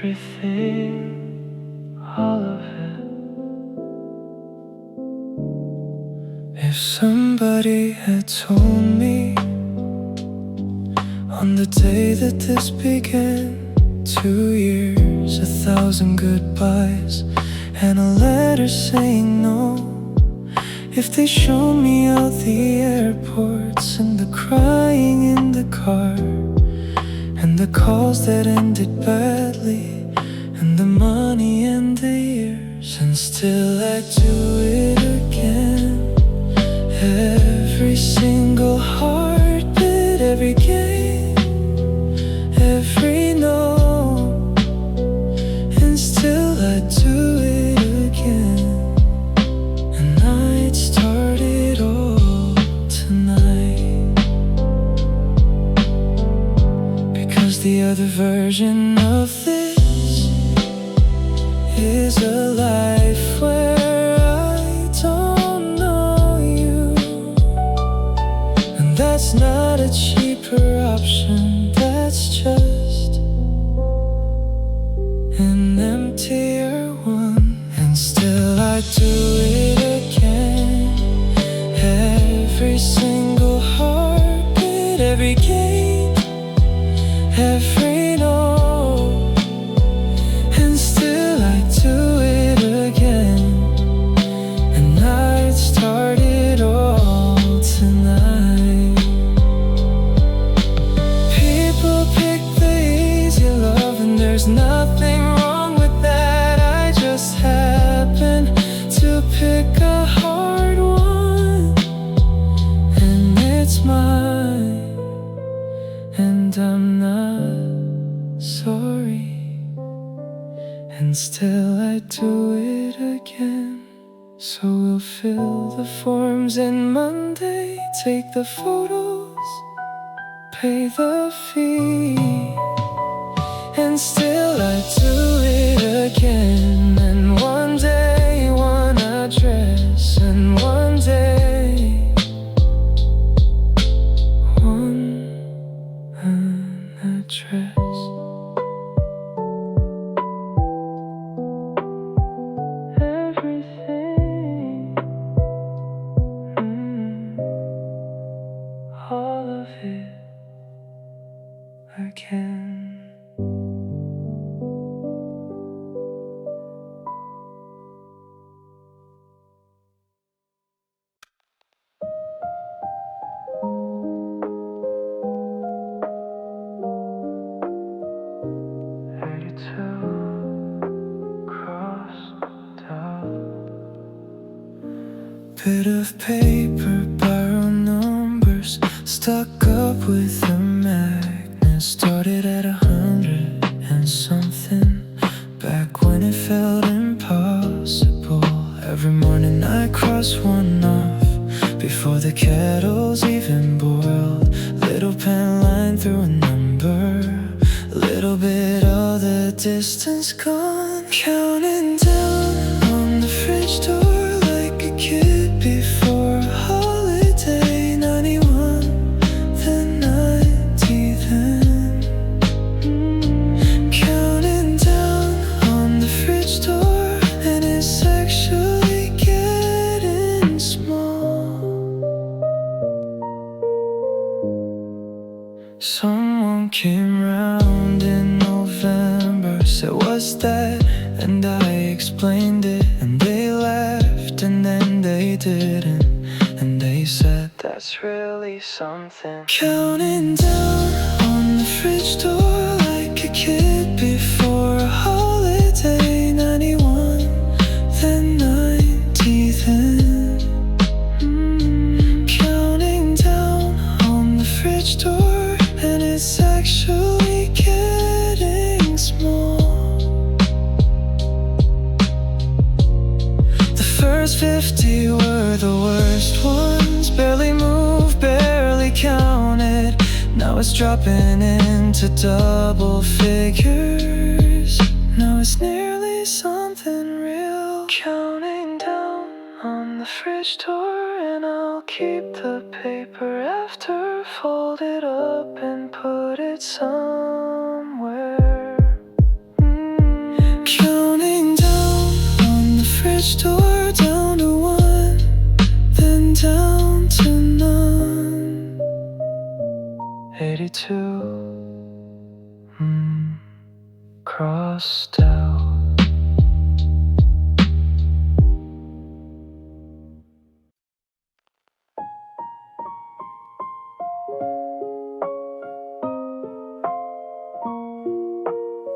everything, all of it. If somebody had told me on the day that this began, 2 years, 1,000 goodbyes, and a letter saying no. If they showed me out the airports and the crying in the car, and the calls that ended badly, and the money and the years, and still I'd do it again. Every single heartbeat, every game, every no, and still I'd do it again. And I'd start it all tonight, because the other version of this is a life where I don't know you. And that's not a cheaper option, that's just an emptier one. And still I do it again. Every single heartbeat, every game, every no, and still I do it again. And I'd start it all tonight. People pick the easy love, and there's nothing wrong with that. I just happen to pick a hard one, and it's mine, and I'm not sorry. And still I do it again. So we'll fill the forms and Monday take the photos, pay the fee, and still I do it again. And one day, one address, and one day, one address. Everything, all of it again. Bit of paper, borrow numbers, stuck up with a magnet. Started at 100 and something, back when it felt impossible. Every morning I cross one off before the kettle's even boiled. Little pen line through a number, a little bit of the distance gone. Counting down on the fridge door like a kid before a holiday. 91, then 90, then counting down on the fridge door, and it's actually getting small. Someone came round in November, said, "What's that?" And I explained it, and they laughed, and then they didn't, and they said, "That's really something." Counting down on the fridge door like a kid before a holiday. 91, then 90, then counting down on the fridge door, and it's actually getting small. The first 50 were the worst ones, barely moved, barely counted. Now it's dropping into double figures. Now it's nearly something real. Counting down on the fridge door, and I'll keep the paper after, fold it up and put it somewhere. hostile.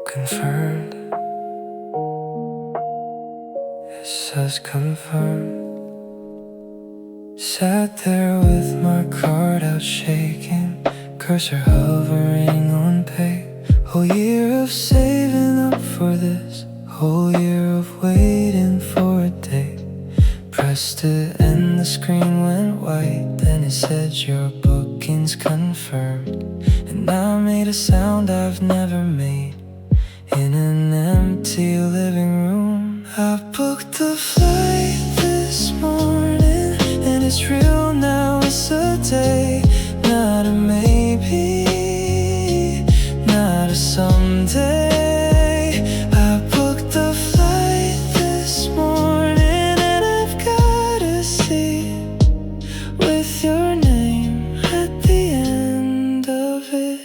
Confirmed. It says confirmed. Sat there with my card out shaking, cursor hovering on pay. Whole year of saving up for this, whole year of waiting for a date. Pressed it and the screen went white. Then it said your booking's confirmed. And I made a sound I've never made in an empty living room. I booked the flight this morning, and it's real now, it's a day. Not a maybe, not a someday. I booked the flight this morning, and I've got a seat with your name at the end of it.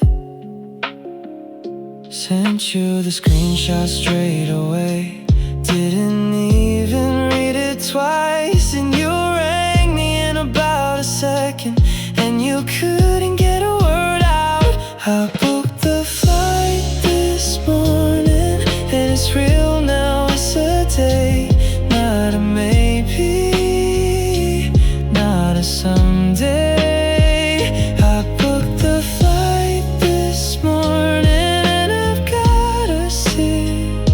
Sent you the screenshot straight away. Didn't even read it twice, and you rang me in about a second, and you couldn't get a word out. I booked the flight this morning, and it's real now, it's a day. Not a maybe, not a someday. I booked the flight this morning, and I've got a seat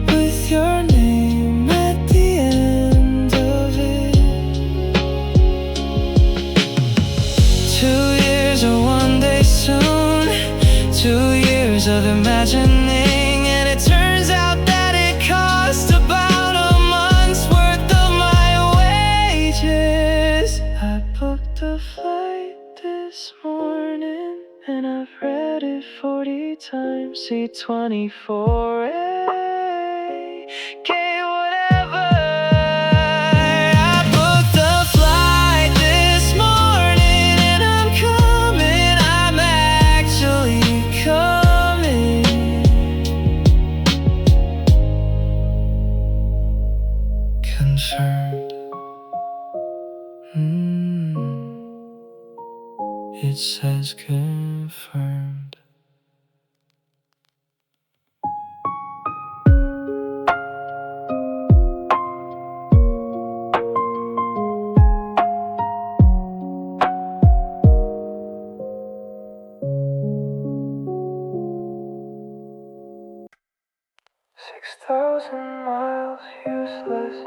with your name at the end of it. 2 years or one day soon, 2 years of imagining, and it turns out that it cost about a month's worth of my wages. I booked a flight this morning, and I've read it 40 times. C24A, K whatever. I booked the flight this morning, and I'm coming, I'm actually coming. Confirmed. It says confirmed. $6,000 useless.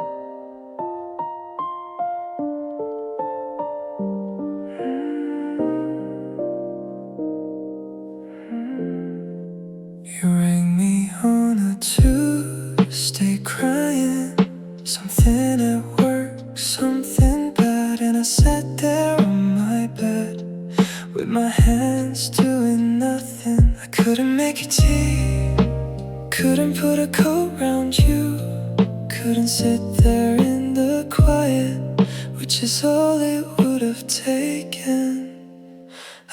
You rang me on a Tuesday crying, something at work, something bad. And I sat there on my bed with my hands doing nothing. I couldn't make a tea, couldn't put a coat round you, couldn't sit there in the quiet, which is all it would have taken.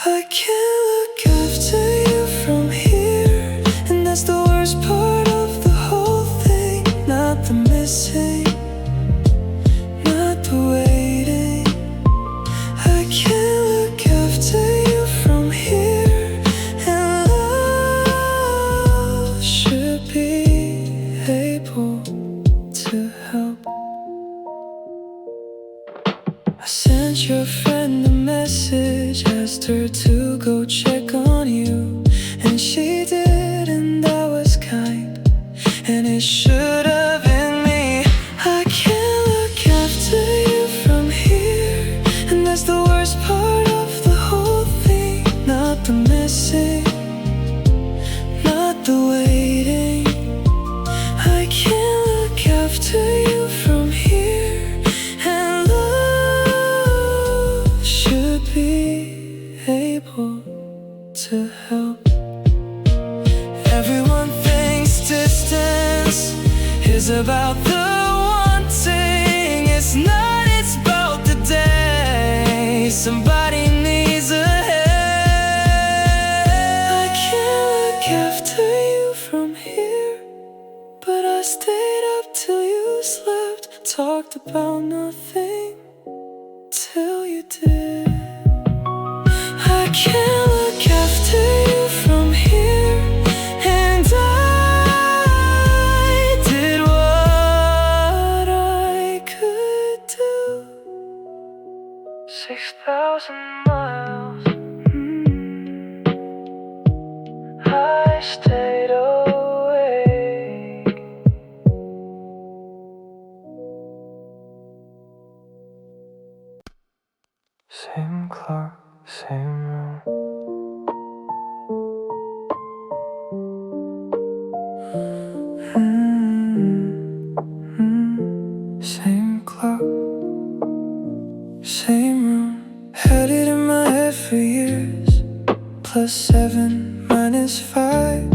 I can't look after you from here, and that's the worst part of the whole thing. Not the missing, not the waiting. I can't look after you from here, and love should be able to help. I sent your friend a message, asked her to go check on you, and she did, and that was kind, and it should have been me. I can't look after you from here, and that's the worst part of the whole thing. Not the missing, not the waiting. I can't look after you from here, and love should be able to help. Everyone thinks distance is about the wanting. It's not, it's about the day. Somebody needs a hand. I can't look after you from here, talked about nothing till you did. I can't look after you from here, and I did what I could do. 6,000 miles, I stayed awake. Same clock, same room. Same clock, same room. Had it in my head for years. +7 -5.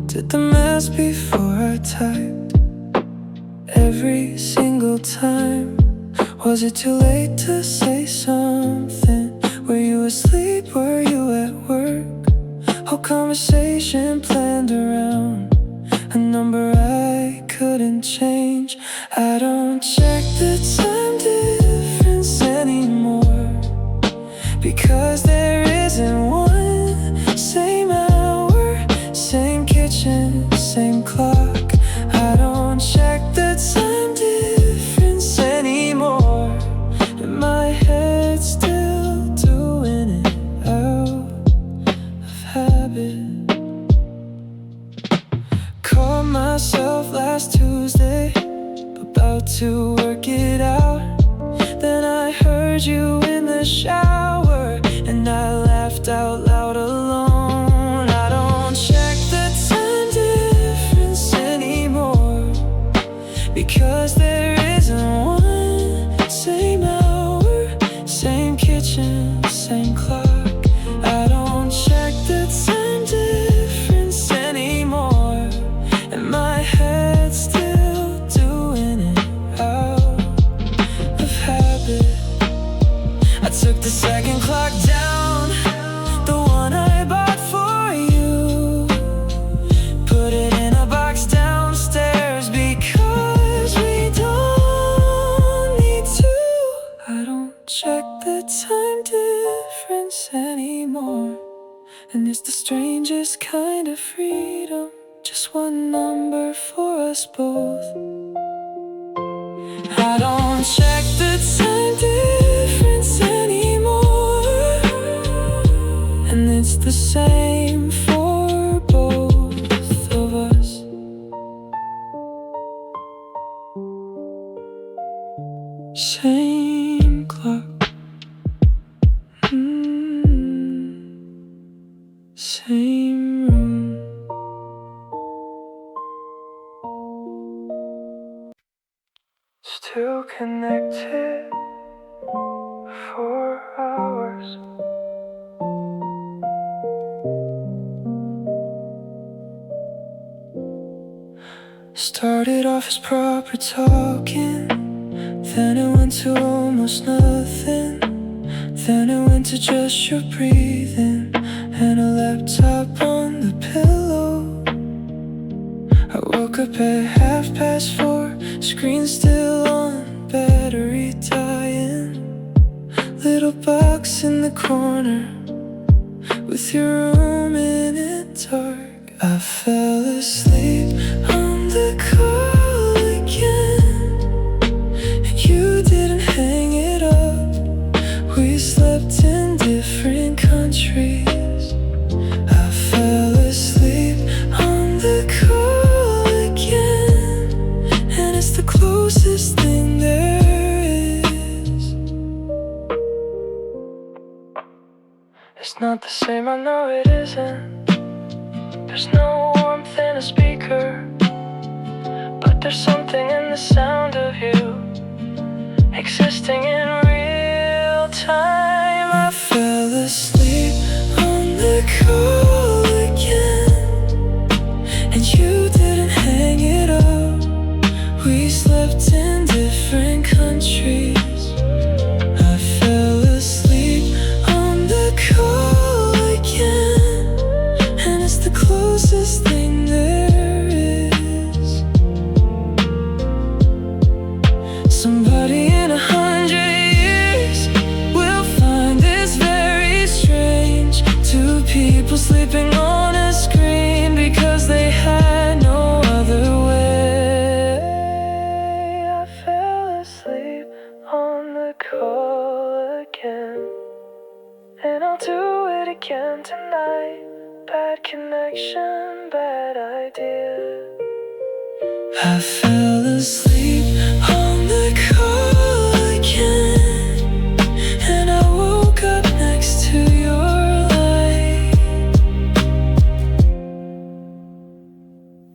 Did the math before I typed. Every single time. Was it too late to say something? Were you asleep? Were you at work? Whole conversation planned around a number I couldn't change. I don't check the time difference anymore, because there isn't one. Same hour, same kitchen, same clock. I don't check the time difference anymore, and my head's still doing it out of habit. Caught myself last Tuesday, about to work it out. Then I heard you in the shower, and I laughed out loud alone. I don't check the time difference anymore, because there isn't one. Same hour, same kitchen, same clock. I don't check the time difference anymore, and my head's still doing it out of habit. I took the second clock down, the one I bought for you. Put it in a box downstairs, because we don't need to. I don't check the time difference anymore, and it's the strangest kind of freedom. Just one number for us both. I don't check the time difference anymore, and it's the same for both of us. Same clock, same room. Still connected for hours. Started off as proper talking, then it went to almost nothing. Then it went to just your breathing and a laptop on the pillow. I woke up at 4:30, screen still on, battery dying. Little box in the corner, with your room in it dark. I fell asleep on the call again, and you didn't hang it up. We slept in different countries. I fell asleep on the call again, and it's the closest thing there is. It's not the same, I know it isn't. There's no warmth in a speaker, but there's something in the sound of you existing in real time. I fell asleep on the call again, and you didn't hang it up. We slept in different countries. I fell asleep on the call again, and it's the closest thing there is. I fell asleep on the call again, and I woke up next to your light,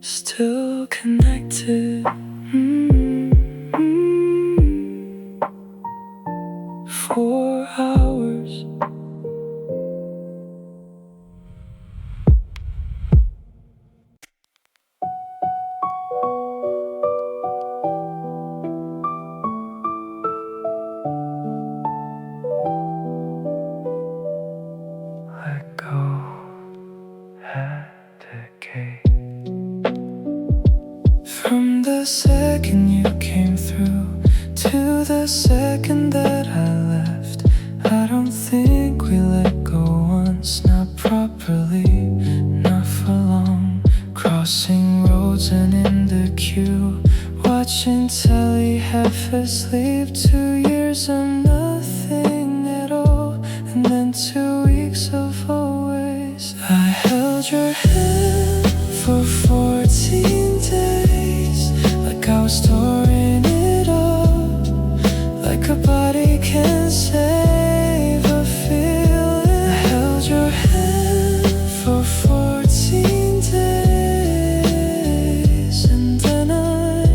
still connected. For hours. Let go at the gate. From the second you came through to the second that I left, I don't think we let go once, not properly, not for long. Crossing roads and in the queue, watching telly, half asleep. 2 years of nothing at all, and then 2 weeks of always. I held your hand for 14 days, like I was storing it up, like a body can save a feeling. I held your hand for 14 days, and then I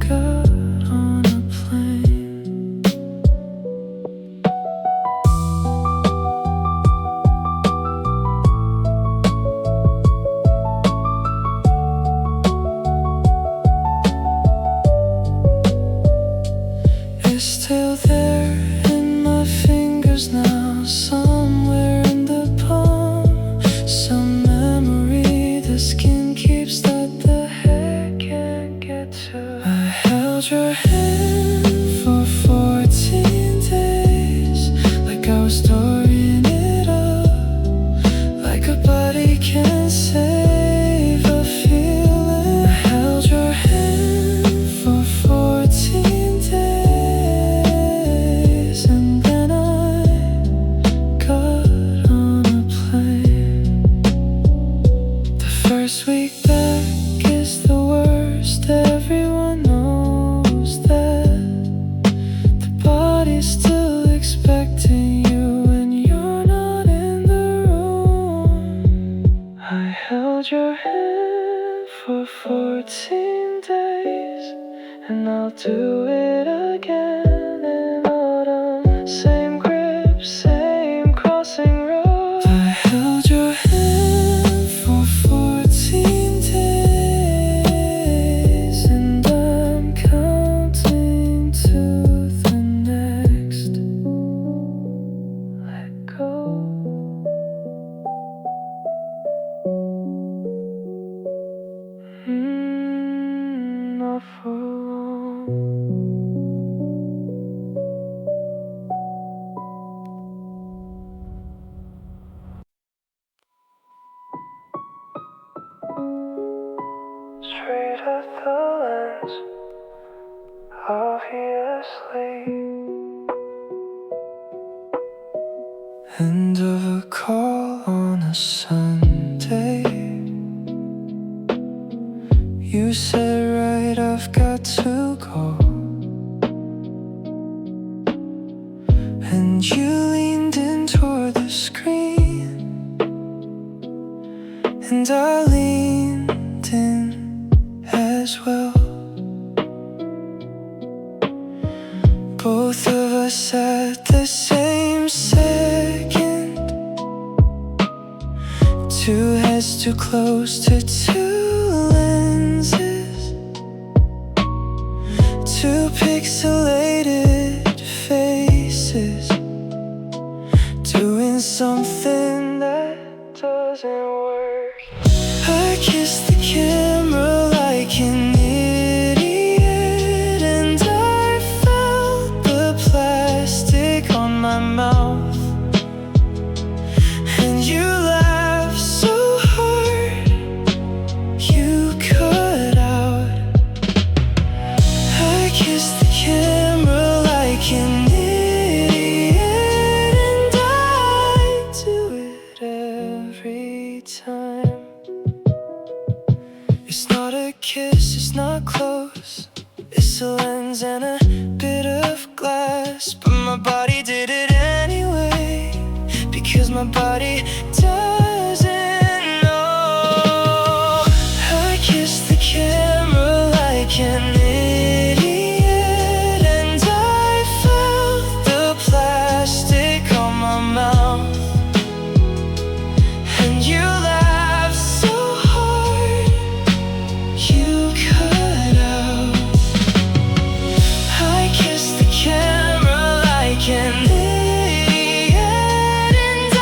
got on a plane. It's still there in my fingers now, somewhere in the palm. Some memory the skin keeps that the hair can't get to. I held your hand for 14 days, like I was storing it up, like a body can save a feeling. I held your hand for 14 days, and then I got on a plane. The first week back is the worst. Everyone knows that. The body's still expecting you when you're not in the room. I held your hand for 14 days, and I'll do it again in autumn. Same grip, same crossing roads. I held your hand for 14 days, and I'm counting to the next. Let go. Not for long. Straight at the lens, obviously. End of a call on a Sunday. You said, right, I've got to go. And you leaned in toward the screen, and I leaned in as well. Both of us at the same second, two heads too close to two lenses, two pixelated faces, doing something that doesn't work. I kissed the camera like an idiot, and I felt the plastic on my mouth. And you laughed so hard, you cut out. I kissed the camera like an idiot, and I do it every time. lens and a bit of glass, but my body did it anyway, because my body doesn't know. I kissed the camera like an idiot, and I felt the plastic on my mouth. And you laughed so hard, you cut out. I kissed the camera like an idiot, and I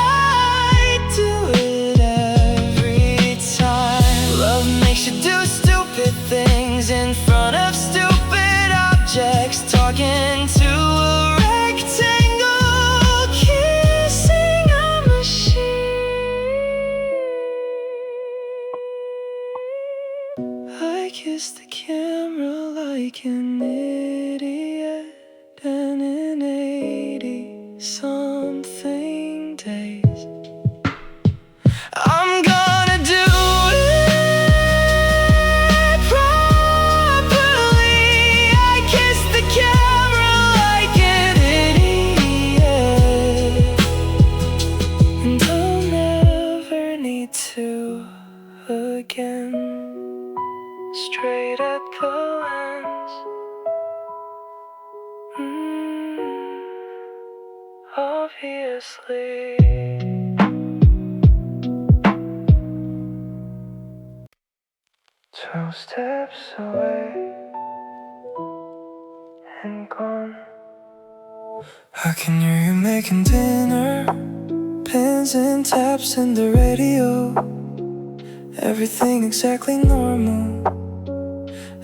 do it every time. Love makes you do stupid things in front of stupid objects, talking to a rectangle, kissing a machine. I kissed the camera like an idiot, and in 80-something days I'm gonna do it properly. I kissed the camera like an idiot, and I'll never need to again. Straight at the lens, obviously. 12 steps away and gone. I can hear you making dinner, pins and taps in the radio. Everything exactly normal,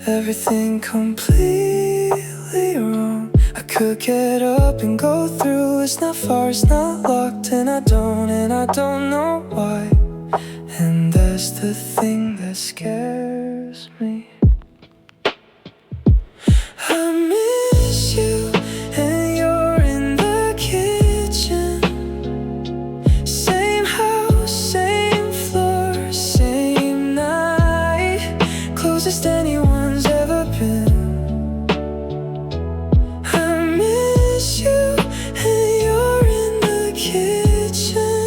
everything completely wrong. I could get up and go through. It's not far, it's not locked, and I don't know why. And that's the thing that scares me. I miss you, and you're in the kitchen. Same house, same floor, same night, closest anyone's ever been. I miss you, and you're in the kitchen,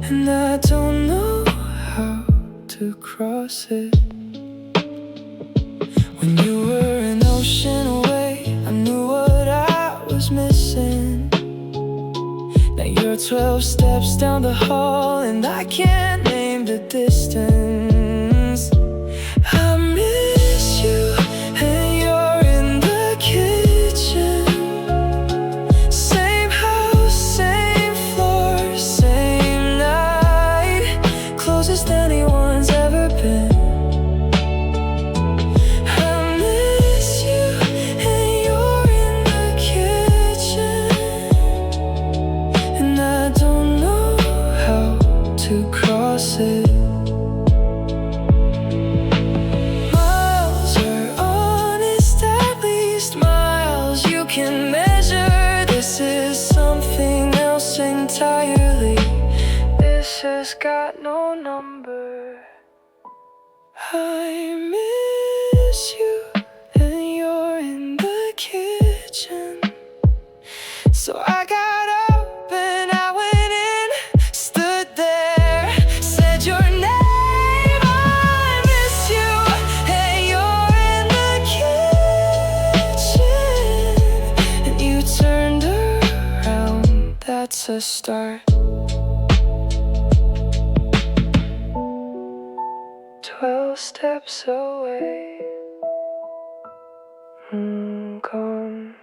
and I don't know how to cross it. When you were an ocean away, I knew what I was missing. Now you're 12 steps down the hall, and I can't name the distance. I miss you, and you're in the kitchen. Same house, same floor, same night, closest anyone's ever been. I miss you, and you're in the kitchen, and I don't know how to cross it. Miles are unestablished miles you can measure. This is something else entirely. This has got no number. I miss you, and you're in the kitchen. So I got up and I went in, stood there, said your name. I miss you, and you're in the kitchen, and you turned around. That's a start. 12 steps away, gone.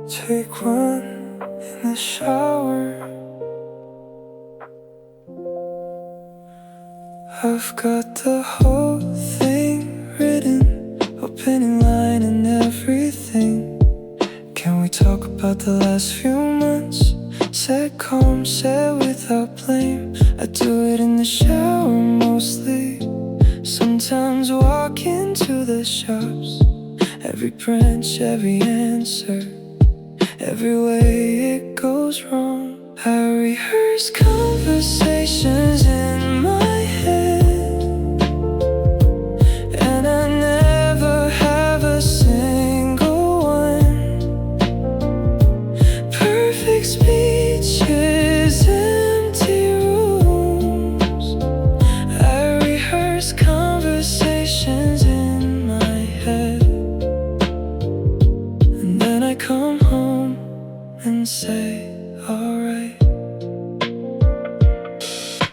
Take one in the shower. I've got the whole thing written, opening line and everything. Can we talk about the last few months? Set calm, set without blame. I do it in the shower mostly. Sometimes walk into the shops. Every branch, every answer, every way it goes wrong. I rehearse conversations in my head, and I never have a single one. Perfect speeches, empty rooms. I rehearse conversations in my head, and then I come home and say, alright.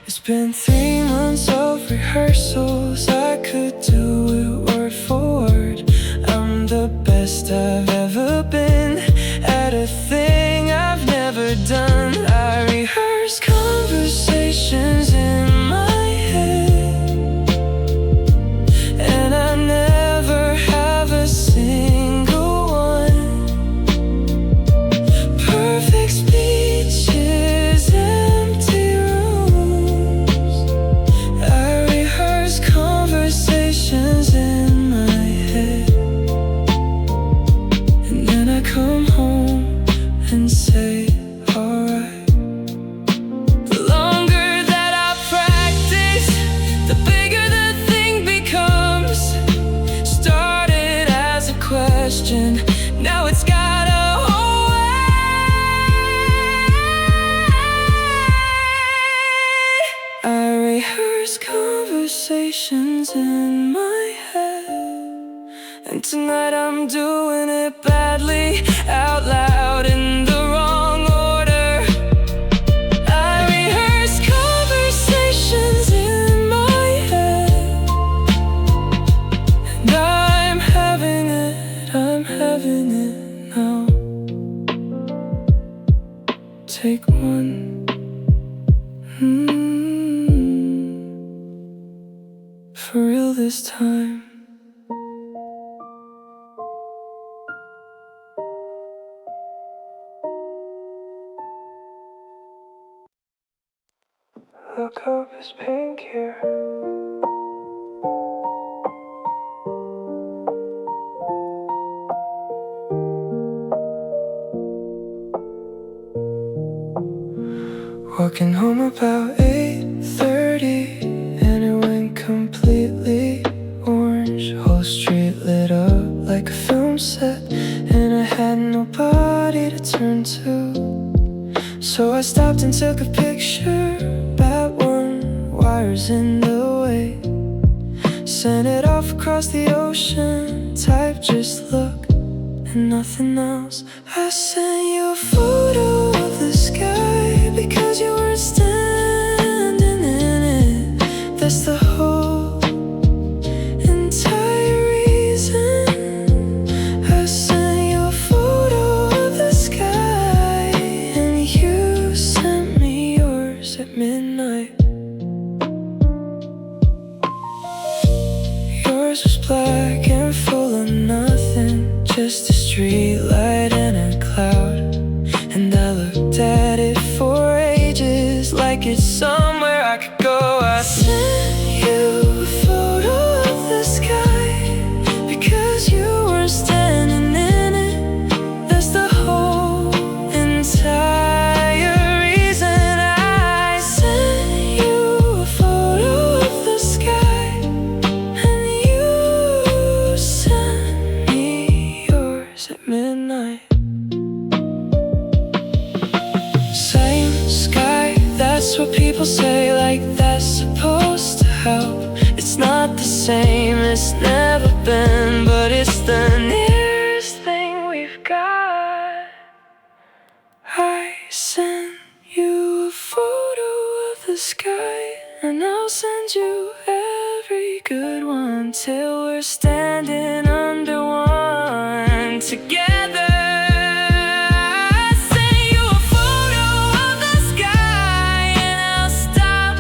It's been 3 months of rehearsals. I could do it word for word. I'm the best I've ever been at a thing I've never done. I rehearse conversations in my head, and I never have a single one. Perfect speeches, empty rooms. I rehearse conversations in my head, and then I come home and say, alright. The longer that I practice, the bigger the thing becomes. Started as a question, now it's got a whole weight. I rehearse conversations in my head, and tonight I'm doing it badly, out loud in the wrong order. I rehearse conversations in my head, and I'm having it now. Take one. For real this time. Look up, it's pink here. Walking home about 8:30, and it went completely orange. Whole street lit up like a film set, and I had nobody to turn to. So I stopped and took a picture. Bad one, wires in the way. Sent it off across the ocean. Type just look and nothing else. I sent you a photo of the sky because you weren't standing in it. That's the whole entire reason. I sent you a photo of the sky, and you sent me yours at midnight. Yours was black and full of nothing, just a street light and a cloud. And I looked at it for ages, like it's somewhere I could go. I sent you a photo of the sky because you were standing in it. That's the whole entire reason. I sent you a photo of the sky, and you sent me yours at midnight. Same sky, that's what people say, like that's supposed to help. It's not the same, it's never been, but it's the nearest thing we've got. I sent you a photo of the sky, and I'll send you every good one till we're standing under one together. I sent you a photo of the sky, and I'll stop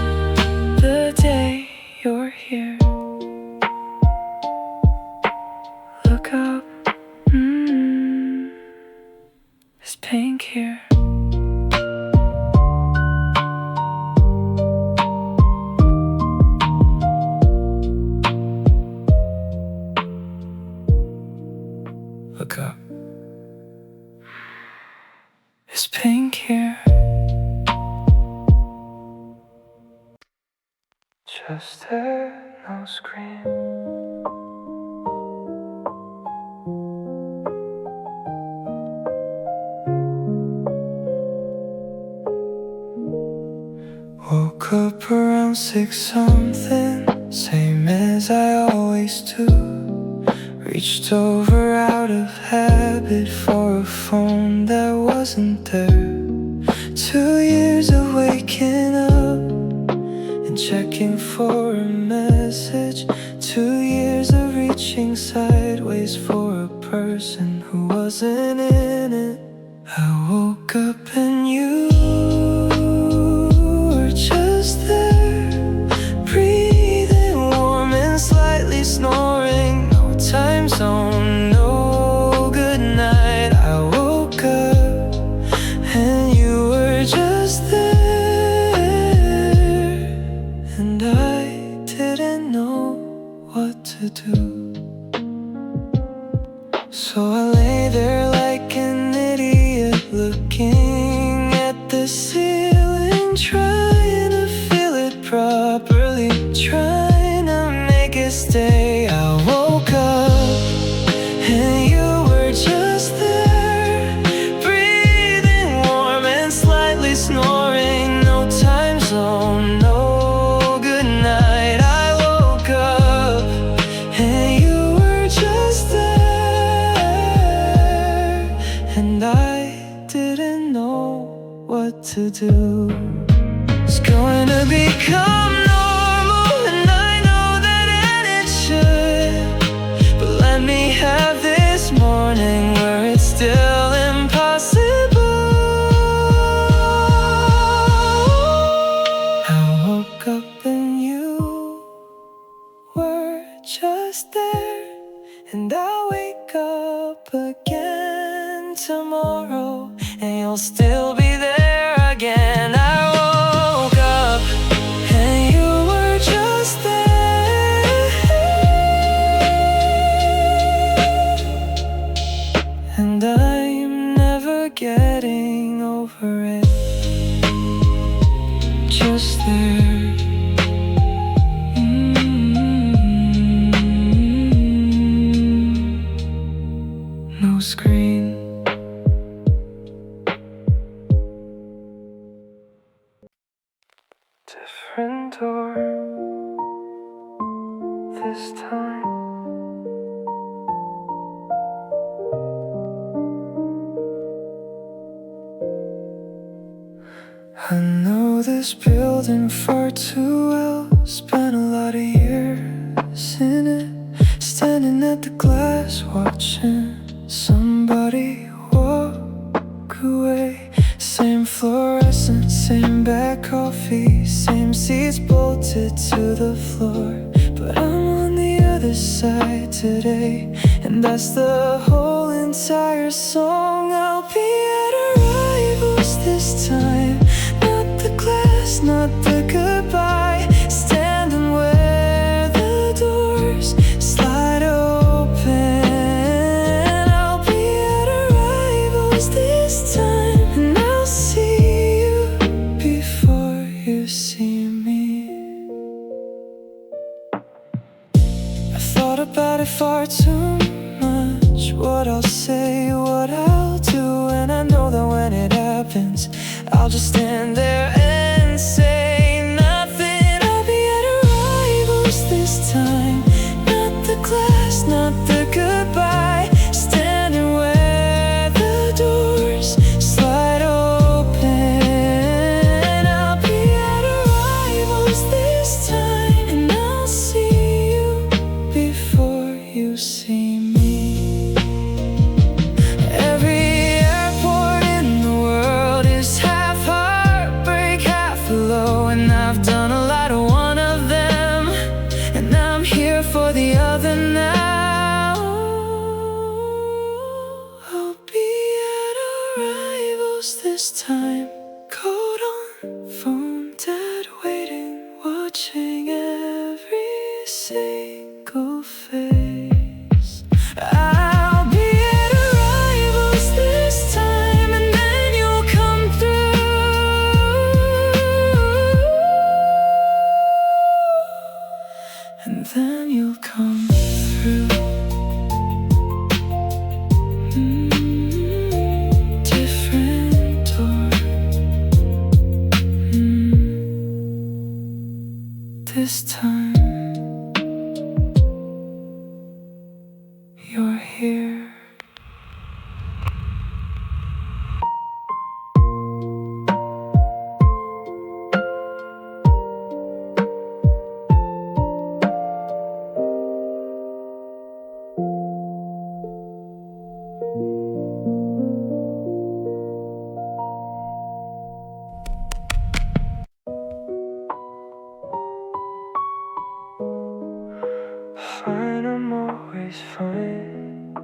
the day you're here. Look up, it's pink here. just there, no scream. Woke up around 6 something, same as I always do. Reached over out of habit for a phone that wasn't there. 2 years of waking up and checking for a message. 2 years of reaching sideways for a person who wasn't in it. I woke up and you were just there, breathing warm and slightly snoring. No time zone, no good night. I woke up and you were just there, and I didn't know what to do. So I lay there like an idiot, looking at the ceiling, trying to feel it properly, trying to make it stay. I woke up and you were just there, breathing warm and slightly snoring. No time zone, no good night. I woke up and you were just there, and I didn't know what to do. It's going to become normal, and I know that it should. But let me have this morning where it's still impossible. I woke up and you were just there, and I'll wake up again tomorrow, and you'll still be there again. I woke up and you were just there, and I'm never getting over it. Just there. No screen. Different door this time. I know this building far too well. Spent a lot of years in it, standing at the glass, watching somebody walk away. Same fluorescent, same bag coffee, same seats bolted to the floor. But I'm on the other side today, and that's the whole entire song. I'll be at arrivals this time, not the glass, not the goodbye. Standing where the doors slide open. I'll be at arrivals this time, and I'll see you before you see me. I thought about it far too much, what I'll say, what I'll do. And I know that when it happens, I'll just stand there and say nothing. I'll be at arrivals this time, not the glass, not the goodbye. Standing where the doors slide open. I'll be at arrivals this time, and I'll see you before you see me. Every airport in the world is half heartbreak, half low, and I've done a lot of one of them, and I'm here for the other now. I'll be at arrivals this time, coat on, phone dead, waiting, watching every single face. I'll be at arrivals this time, and then you'll come through. and then you'll come through. Different door. This time you're here. Fine, I'm always fine.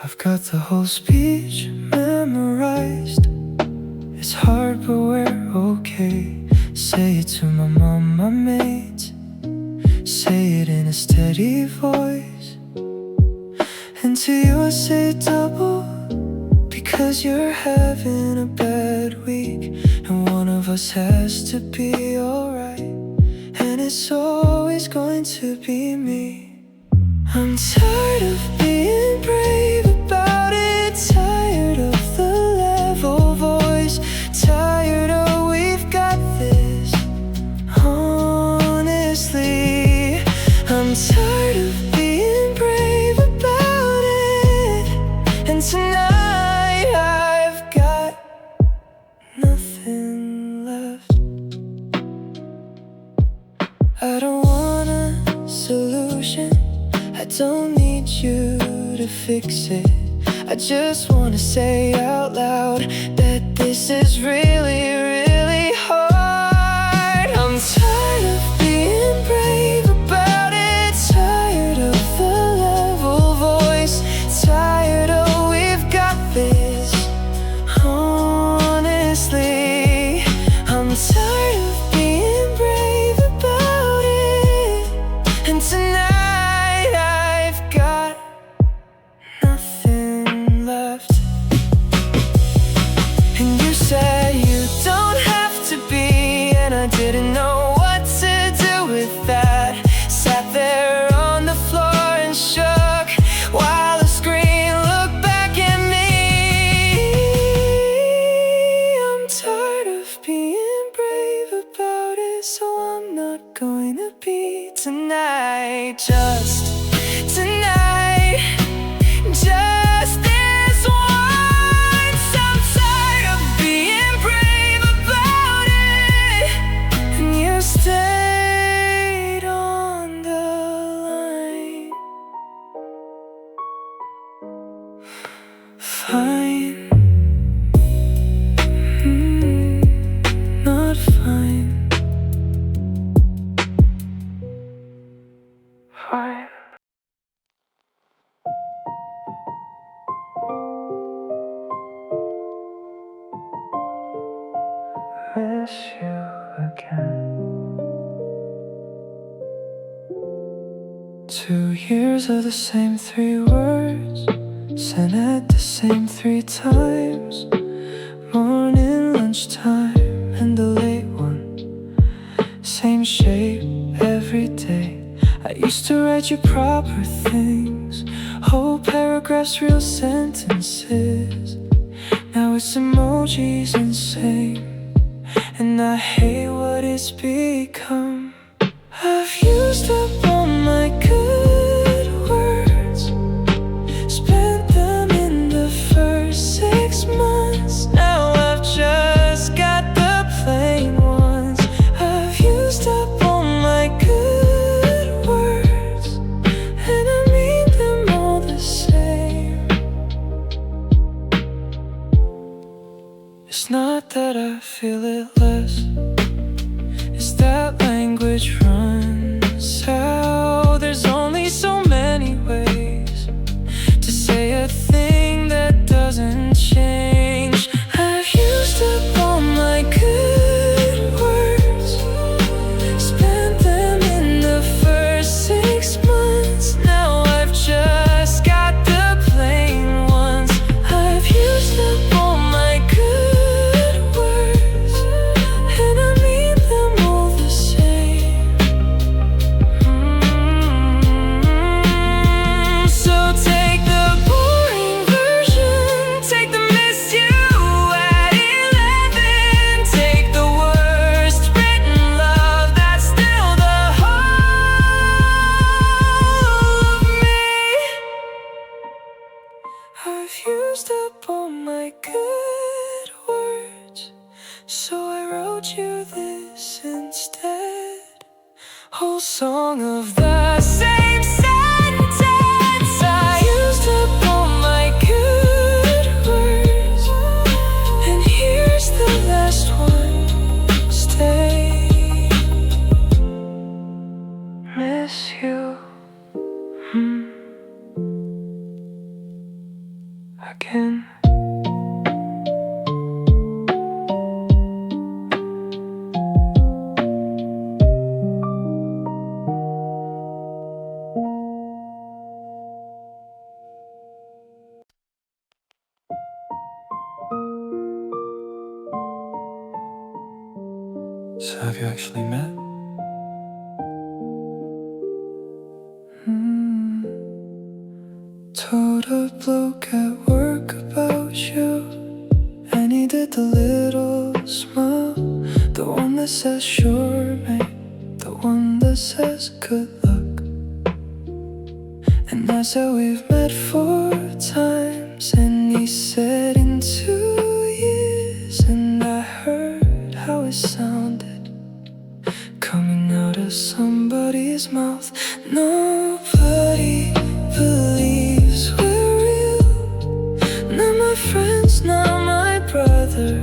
I've got the whole speech memorized. It's hard but we're okay. Say it to my mom, my mates. Say it in a steady voice. And to you I say double, because you're having a bad week, and one of us has to be alright, and it's always going to be me. I'm tired of being brave about it, tired of the level voice, tired of we've got this. Honestly, I'm tired of being brave about it, and tonight I've got nothing left. I don't want a solution, I don't need you to fix it. I just wanna say out loud that this is really, really hard. I'm tired of being brave about it, tired of the level voice, tired of we've got this. Honestly, I'm tired of being brave about it, and tonight I've got nothing left. And you said you don't have to be, and I didn't know what to do with that. Sat there on the floor and shook while the screen looked back at me. I'm tired of being brave about it, so I'm not going to be tonight. Just tonight, just this once. I'm tired of being brave about it, and you stayed on the line. Fine, not fine. Fine. Miss you again. 2 years of the same 3 words, sent at the same 3 times. Morning, lunchtime, and the late one. Same shape every day. I used to write you proper things, whole paragraphs, real sentences. Now it's emojis and same, and I hate what it's become. I've used up all my good words, spent them in the first 6 months. Now I've just got the plain ones. I've used up all my good words, and I mean them all the same. It's not that I feel it less, it's that language runs out. There's only so many ways to say a thing that doesn't change. I've used up all my good words, spent them in the first 6 months. Now I've just got the plain ones. I've used up all my good words, So I wrote you this instead. Whole song of the same sentence. I used up all my good words, and here's the last one. Stay. Miss you again. So have you actually met? Told a bloke at work about you, and he did the little smile, the one that says sure mate, the one that says good luck. And I said we've met 4 times, and he said in 2 years. And I heard how it sounded coming out of somebody's mouth. Nobody believes we're real. Not my friends, not my brother.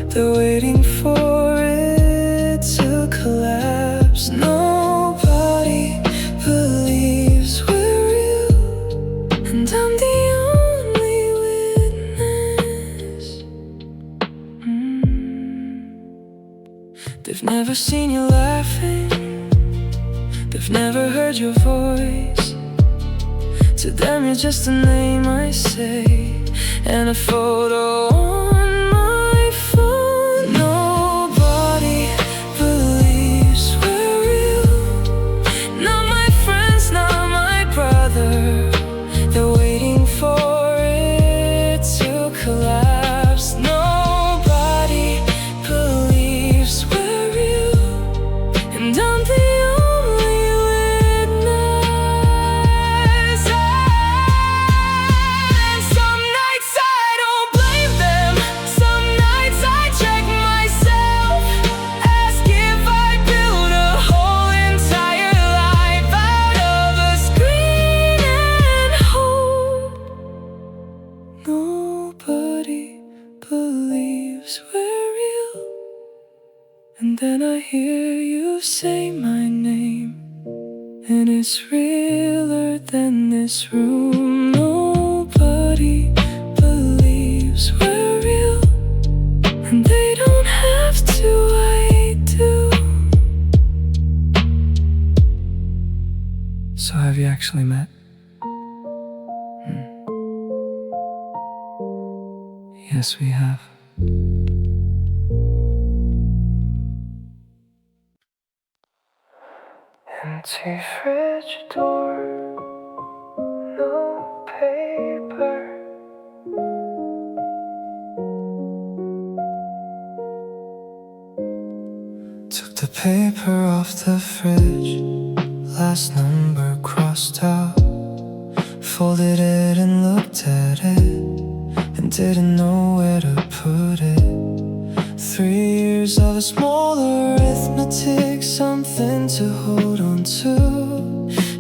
They're waiting for it to collapse. Nobody believes we're real, and I'm the only witness. They've never seen you laughing, they've never heard your voice. To them you're just a name I say, and a photo on my phone. Nobody believes we're real. Not my friends, not my brother. They're waiting for it to collapse. Nobody believes we're real, and I'm the we're real. And then I hear you say my name, and it's realer than this room. Nobody believes we're real, and they don't have to, I do. So have you actually met? Yes, we have. Empty fridge door, no paper. Took the paper off the fridge, last number crossed out. Folded it and looked at it, and didn't know where to put it. 3 years of a small arithmetic, something to hold on to,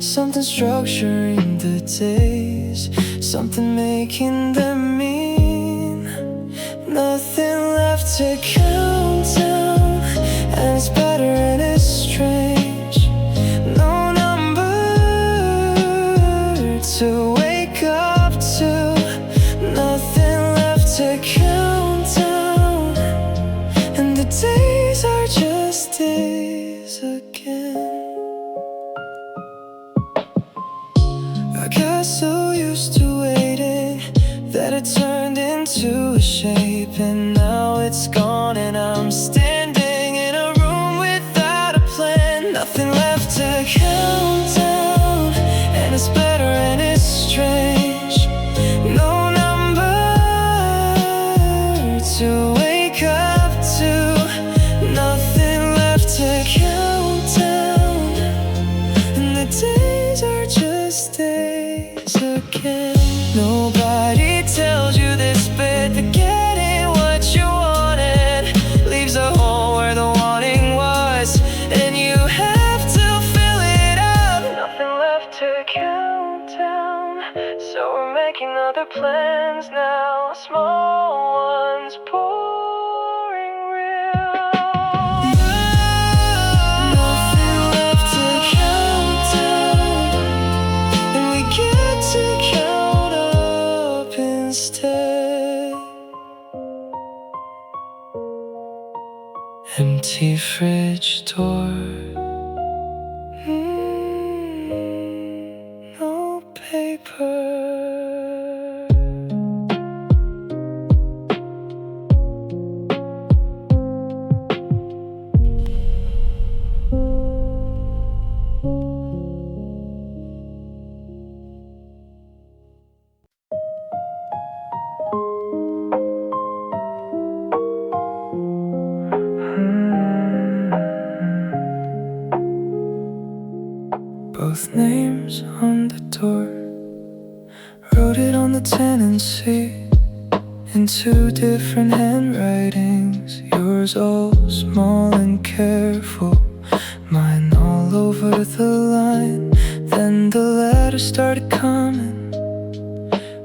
something structuring the days, something making them mean. Nothing left to count down, and it's better and it's strange. No number to wake up to, nothing left to count down, and the days are just days again. I got so used to waiting that it turned into a shape, and now it's gone, and I'm standing in a room without a plan. Nothing left to count down, and it's better and it's strange. No number to wake up to, nothing left to count down, and the days are just days again. Nobody tells you this bit, that getting what you wanted other plans now, small ones pouring real. Nothing left to count down, and we get to count up instead. Empty fridge door, no paper. Both names on the door, wrote it on the tenancy in two different handwritings. Yours all small and careful, mine all over the line. Then the letters started coming,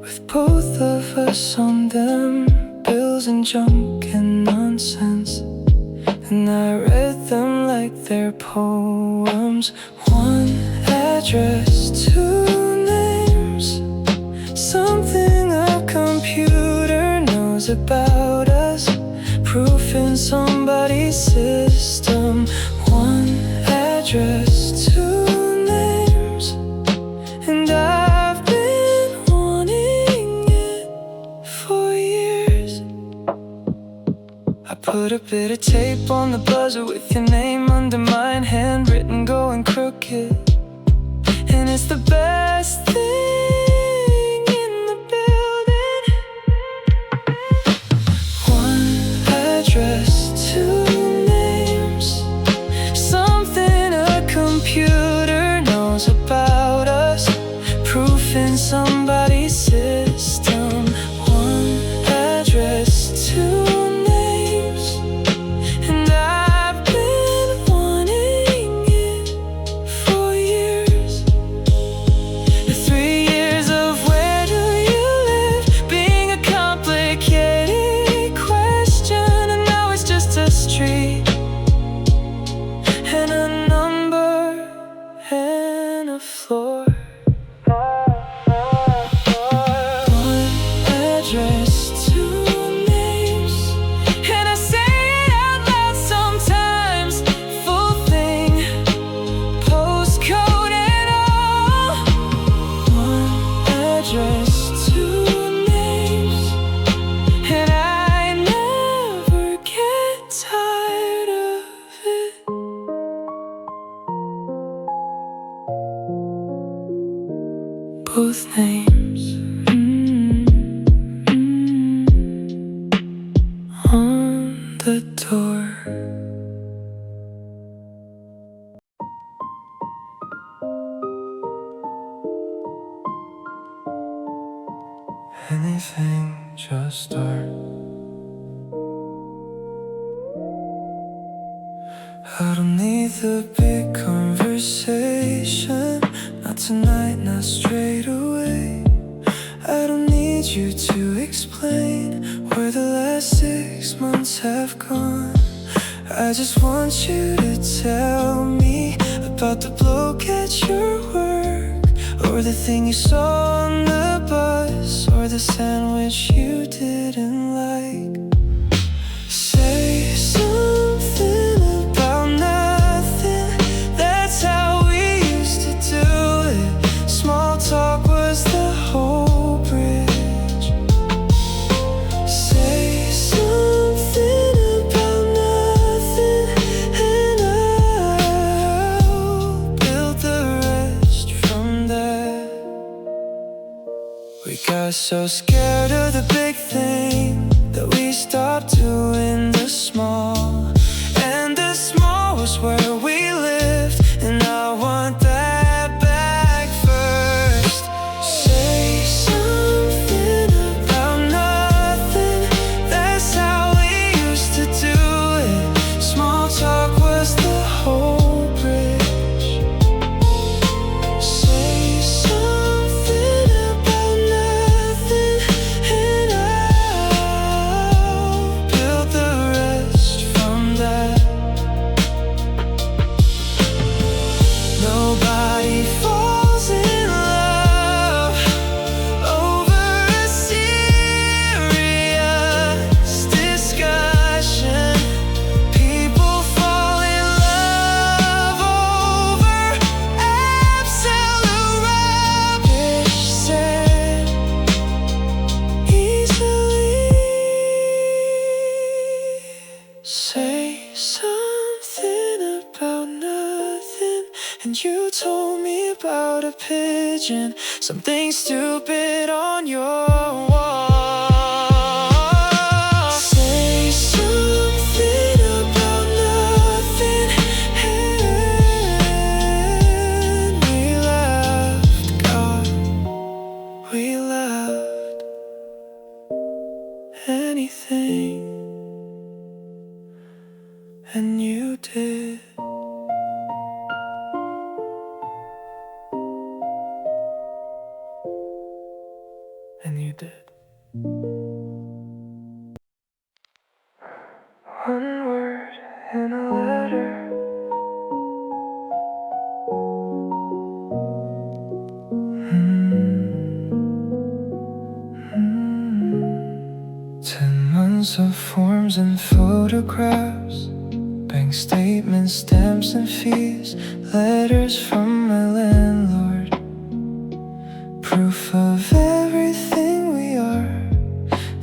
with both of us on them, bills and junk and nonsense. And I read them like they're poems. One address, two names, something a computer knows about us, proof in somebody's system. One address, two names, and I've been wanting it for years. I put a bit of tape on the buzzer with your name under mine, handwritten, going crooked. And it's the best thing in the building. One address, two names, something a computer knows about us, proof in somebody's system. One address, two names, and I've been wanting it for years. The 3 years of where do you live being a complicated question, and now it's just a street and a number and a floor. One address, two names, and I say it out loud sometimes, full thing, postcode and all. One address, two names, and I never get tired of it. Both names, on the door. Anything, just start. I don't need the big conversation, not tonight, not straight away. I don't need you to explain where the last 6 months have gone. I just want you to tell me about the bloke at your work, or the thing you saw on the bus, or the sandwich you didn't like. Say something about nothing, that's how we used to do it. Small talk was the whole bridge. Say something about nothing, and I'll build the rest from there. We got so scared of the big thing that we stopped doing the small. And the small was where we lived, and I want that back first. Say something about nothing, that's how we used to do it. Small talk was the whole bridge. Say something about nothing, something about nothing, and you told me about a pigeon, something stupid on your wall. Say something about nothing, and we laughed, God, we laughed. Anything, and you did. And you did. One word in a letter. Mm-hmm. 10 months of forms and photographs, bank statements, stamps and fees, letters from my landlord, proof of everything we are.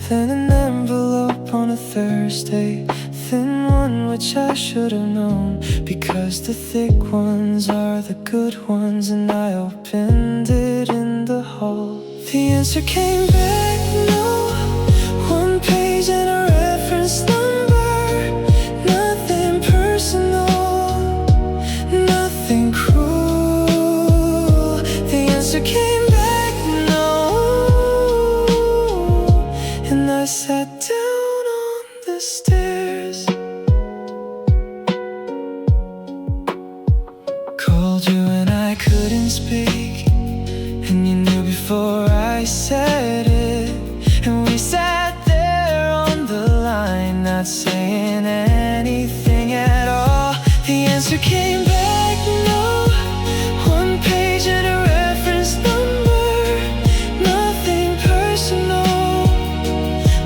Then an envelope on a Thursday, thin one which I should have known, because the thick ones are the good ones. And I opened it in the hall. The answer came back, no. One page and a reference number. Nothing personal, nothing cruel. The answer came back, no. And I sat down on the stairs, called you and I couldn't speak, and you knew before I said it. And we sat there on the line, not saying anything at all. The answer came back, no. One page and a reference number. Nothing personal,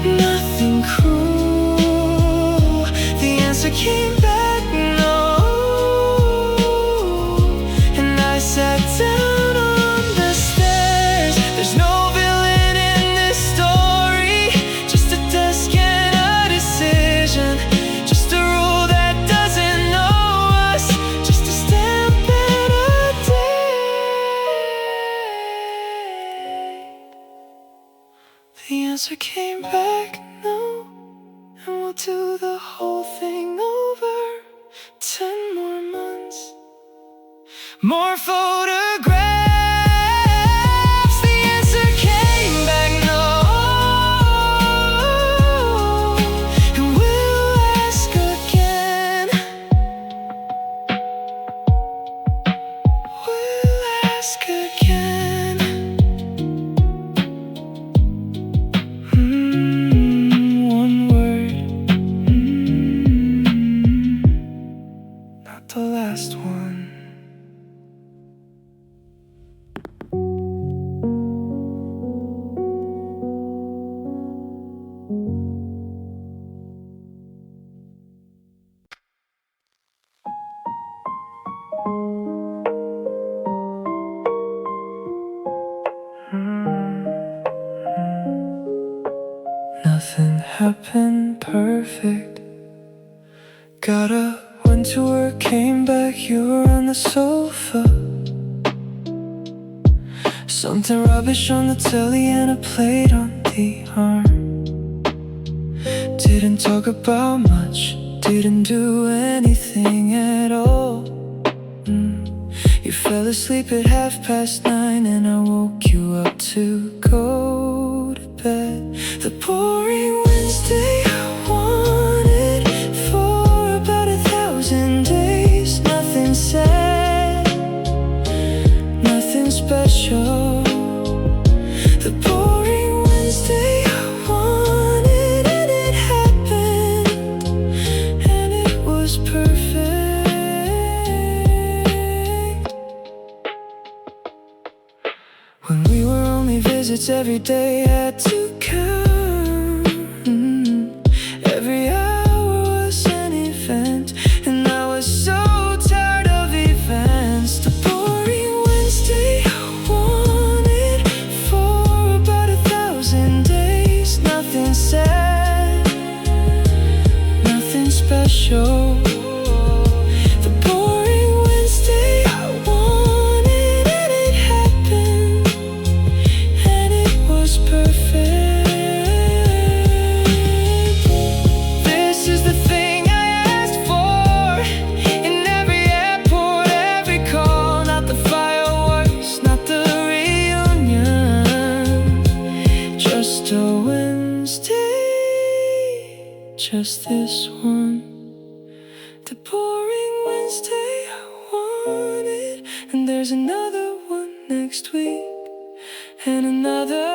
nothing cruel. The answer came back, no. And I sat down on the stairs. There's no villain in this story, just a desk and a decision, just a rule that doesn't know us, just a stamp and a date. The answer came back, no. And we'll do the whole thing over. 10 more months, more photographs. The answer came back, no. And we'll ask again. We'll ask again. One word, not the last one. Nothing happened perfect. Got up, went to work, came back, you were on the sofa. Something rubbish on the telly and a plate on the arm. Didn't talk about much, didn't do anything at all. You fell asleep at 9:30 and I woke you up to go to bed. The boring Wednesday I wanted for about 1,000 days. Nothing said, nothing special. The boring Wednesday I wanted, and it happened, and it was perfect. When we were only visits every day had to count. Every hour was an event, and I was so tired of events. The boring Wednesday I wanted for about 1,000 days. Nothing said, nothing special. show. The boring Wednesday I wanted, and it happened, and it was perfect. This is the thing I asked for in every airport, every call. Not the fireworks, not the reunion, just a Wednesday, just this one. The boring Wednesday I wanted, and there's another one next week, and another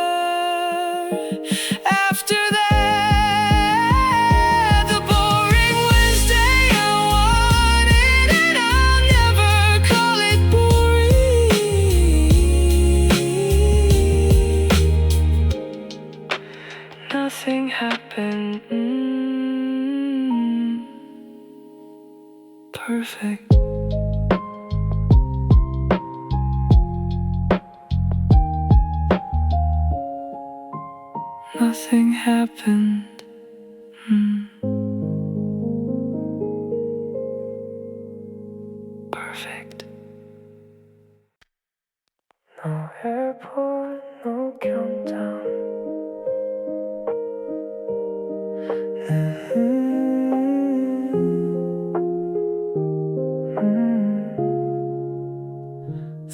after that. The boring Wednesday I wanted, and I'll never call it boring. Nothing happened. Perfect. Nothing happened. Perfect. No airport, no countdown.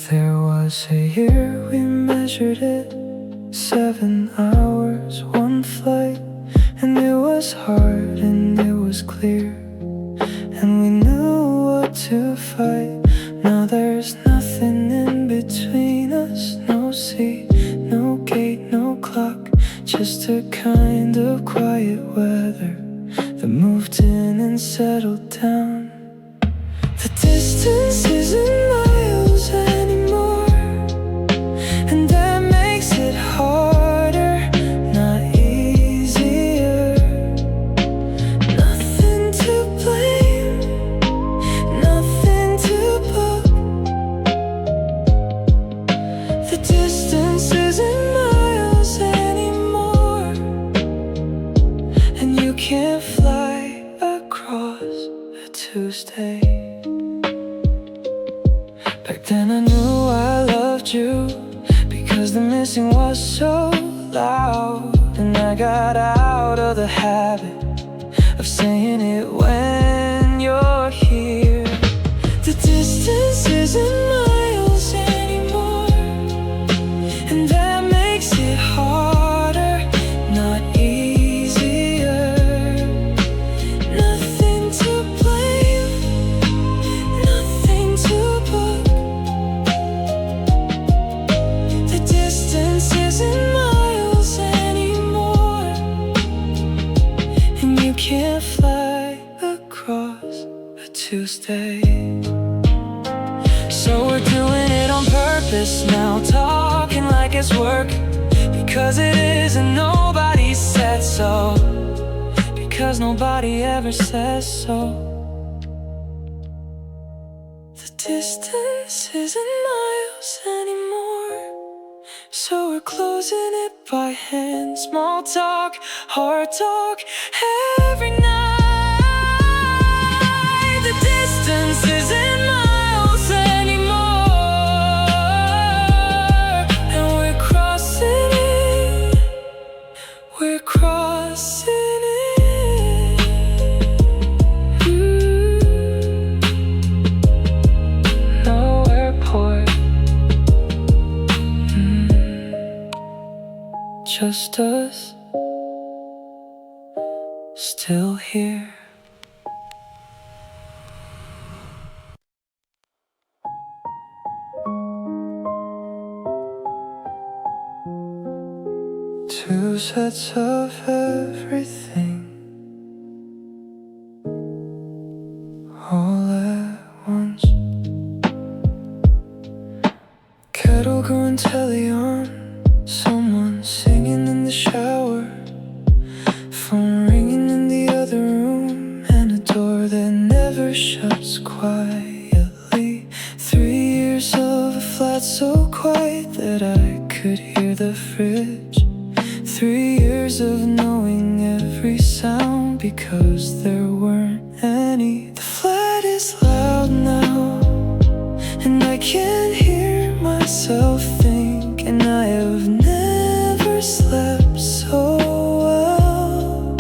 There was a year, we measured it, 7 hours, 1 flight. And it was hard and it was clear, and we knew what to fight. Now there's nothing in between us, no seat, no gate, no clock, just a kind of quiet weather that moved in and settled down. The distance isn't miles anymore, and that makes it harder, not easier. Nothing to blame, nothing to book. The distance isn't miles anymore, and you can't fly across a Tuesday. Back then I knew I loved you, because the missing was so loud. And I got out of the habit of saying it when you're here. The distance isn't miles anymore, and that makes it harder, not easier. Nothing to blame, nothing to book. The distance isn't miles anymore, and you can't fly across a Tuesday. So we're doing it on purpose now, talking like it's work, because it is, and nobody said so, because nobody ever says so. The distance isn't miles anymore, so we're closing it by hand. Small talk, hard talk, every night. The distance isn't miles anymore, and we're crossing it, we're crossing it. No airport, just us, still here. Two sets of everything, all at once. Kettle going telly on, someone singing in the shower, phone ringing in the other room, and a door that never shuts quietly. 3 years of a flat so quiet that I could hear the fridge. 3 years of knowing every sound because there weren't any. many. The flat is loud now, and I can't hear myself think. And I have never slept so well.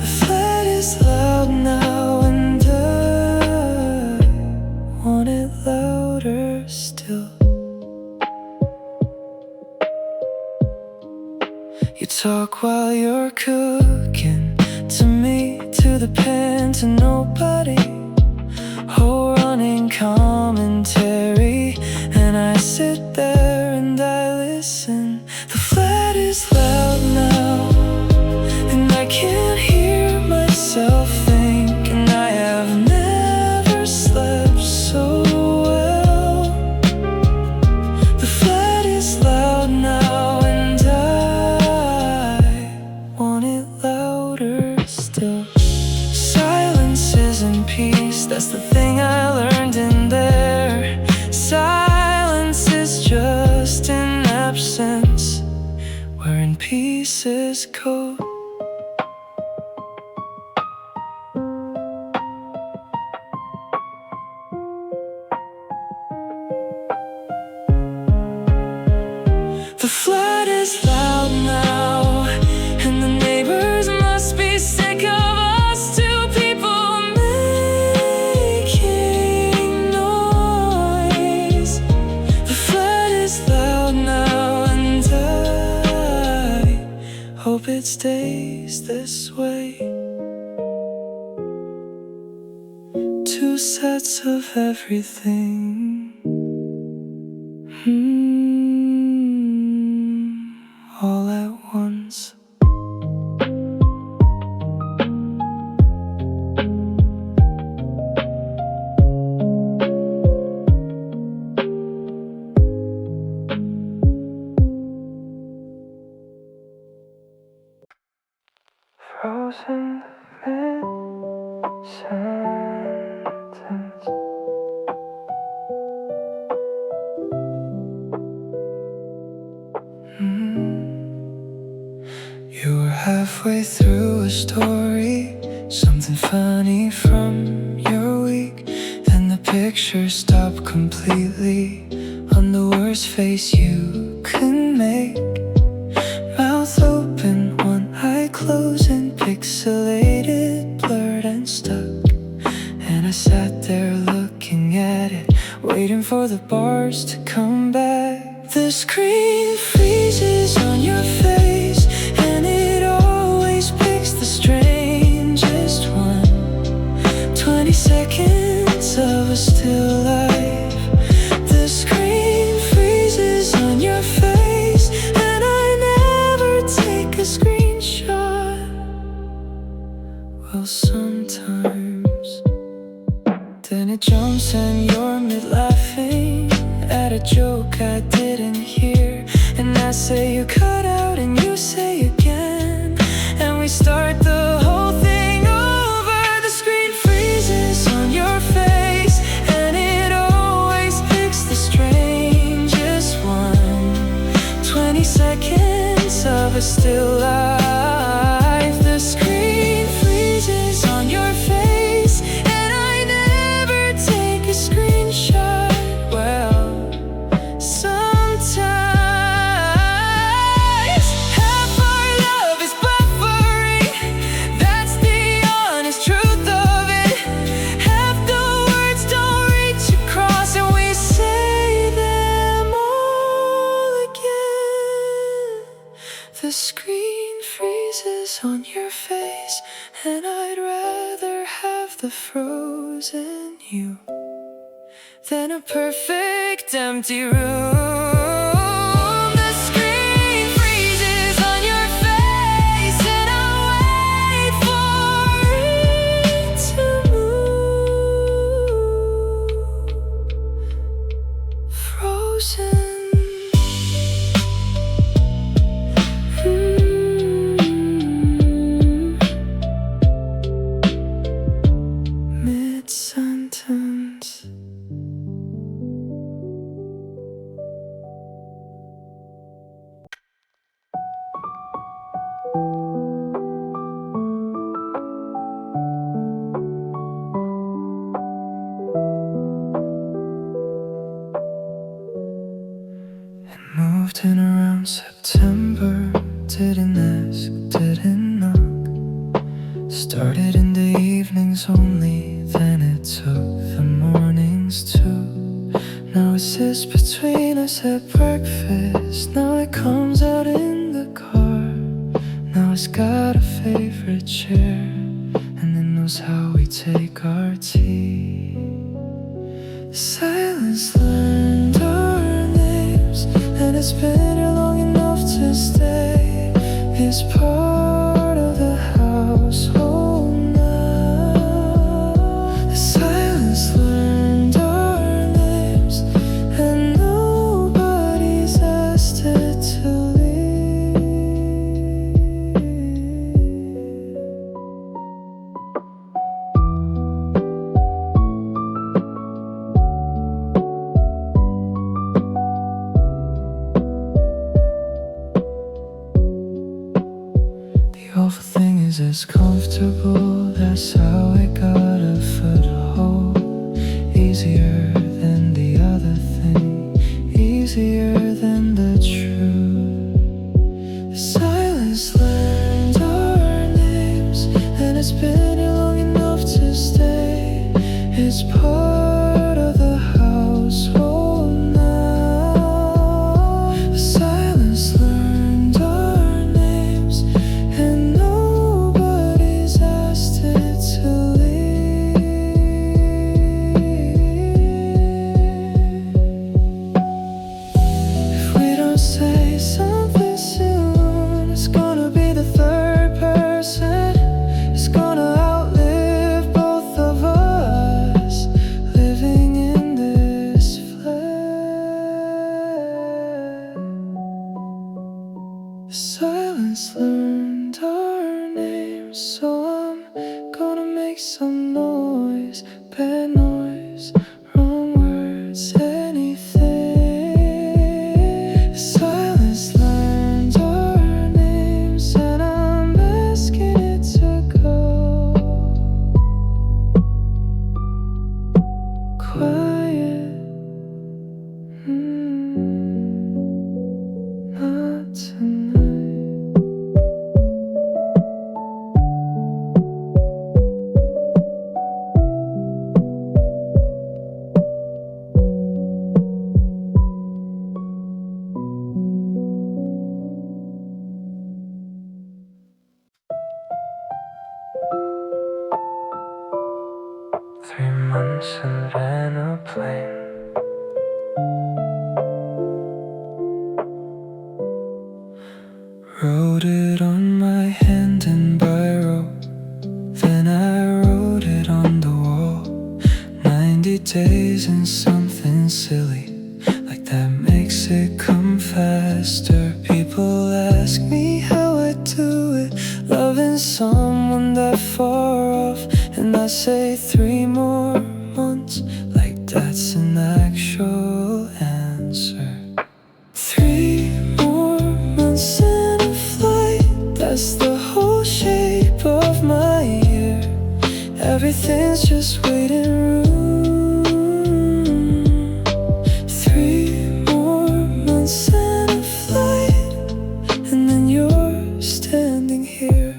The flat is loud now, and I want it louder still. You talk while you're cooking, to me, to the pan, to nobody. Oh, running commentary, and I sit there and I listen. The flat is loud now, and I can't hear myself think. And I have never slept so well. The flat is loud now, and I want it louder still. Silence isn't peace, that's the thing I learned in there. Silence is just an absence, where in peace is cold. The flood is loud now, and the neighbors must be sick of us two people making noise. The flood is loud now, and I hope it stays this way. Two sets of everything. All at once. Frozen mid-sentence. You were halfway through a story, something funny from your week. Then the picture stopped completely on the worst face you could make. Mouth open, one eye closing, pixelated, blurred and stuck. And I sat there looking at it, waiting for the bars to come back. The screen freezes on your face, and it always picks the strangest one. 20 seconds of a still life. The screen freezes on your face, and I never take a screenshot. Well, sometimes. Then it jumps and you're mid-laughing at a joke I didn't hear. And I say you cut out and you say again, and we start the whole thing over. The screen freezes on your face, and it always picks the strangest one. 20 seconds of a still life. The screen freezes on your face, and I never take a screenshot. Well, sometimes half our love is buffering. That's the honest truth of it. Half the words don't reach across, and we say them all again. The screen freezes on your face, and I'd rather have the frozen you than a perfect empty room. The screen freezes on your face, and I wait for it to move. Frozen. Mid-sentence. Moved in around September, didn't ask, didn't knock. Started in the evenings only, then it took the mornings too. Now it sits between us at breakfast, now it comes out in the car. Now it's got a favorite chair, and it knows how we take our tea. The silence learned our names, and it's been here long enough to stay. It's part of the household now. The silence learned our names, and nobody's asked it to leave. The awful thing is it's comfortable, that's how I got a foothold. Easier than the other thing, easier than the truth. The silence learned our names, and it's been here long enough to stay. It's part of the household now. The silence learned our names, and nobody's asked it to leave. If we don't say something soon, it's gonna be the third person. It's gonna outlive both of us, living in this flesh. The silence learned our names, so I'm gonna make some noise. Bad noise, wrong words, anything. The silence learned our names, and I'm asking it to go quiet. Not tonight. 3 months and then a plane. Wrote it on my hand in biro, then I wrote it on the wall. 90 days and something silly, like that makes it come faster. People ask me how I do it, loving someone that far off, and I say 3 more months, like that's an actual answer. 3 more months and a flight, that's the whole shape of my year. Everything's just waiting room. 3 more months and a flight, and then you're standing here.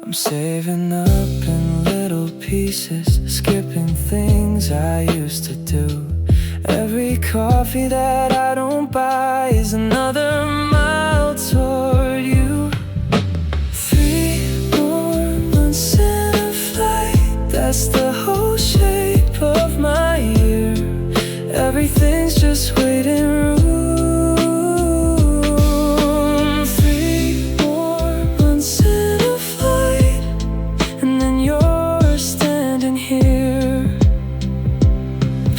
I'm saving up in little pieces, skipping things I used to do. Every coffee that I don't buy is another mile toward you. 3 more months and a flight, that's the whole shape of my year. Everything's just waiting room. 3 more months and a flight, and then you're standing here.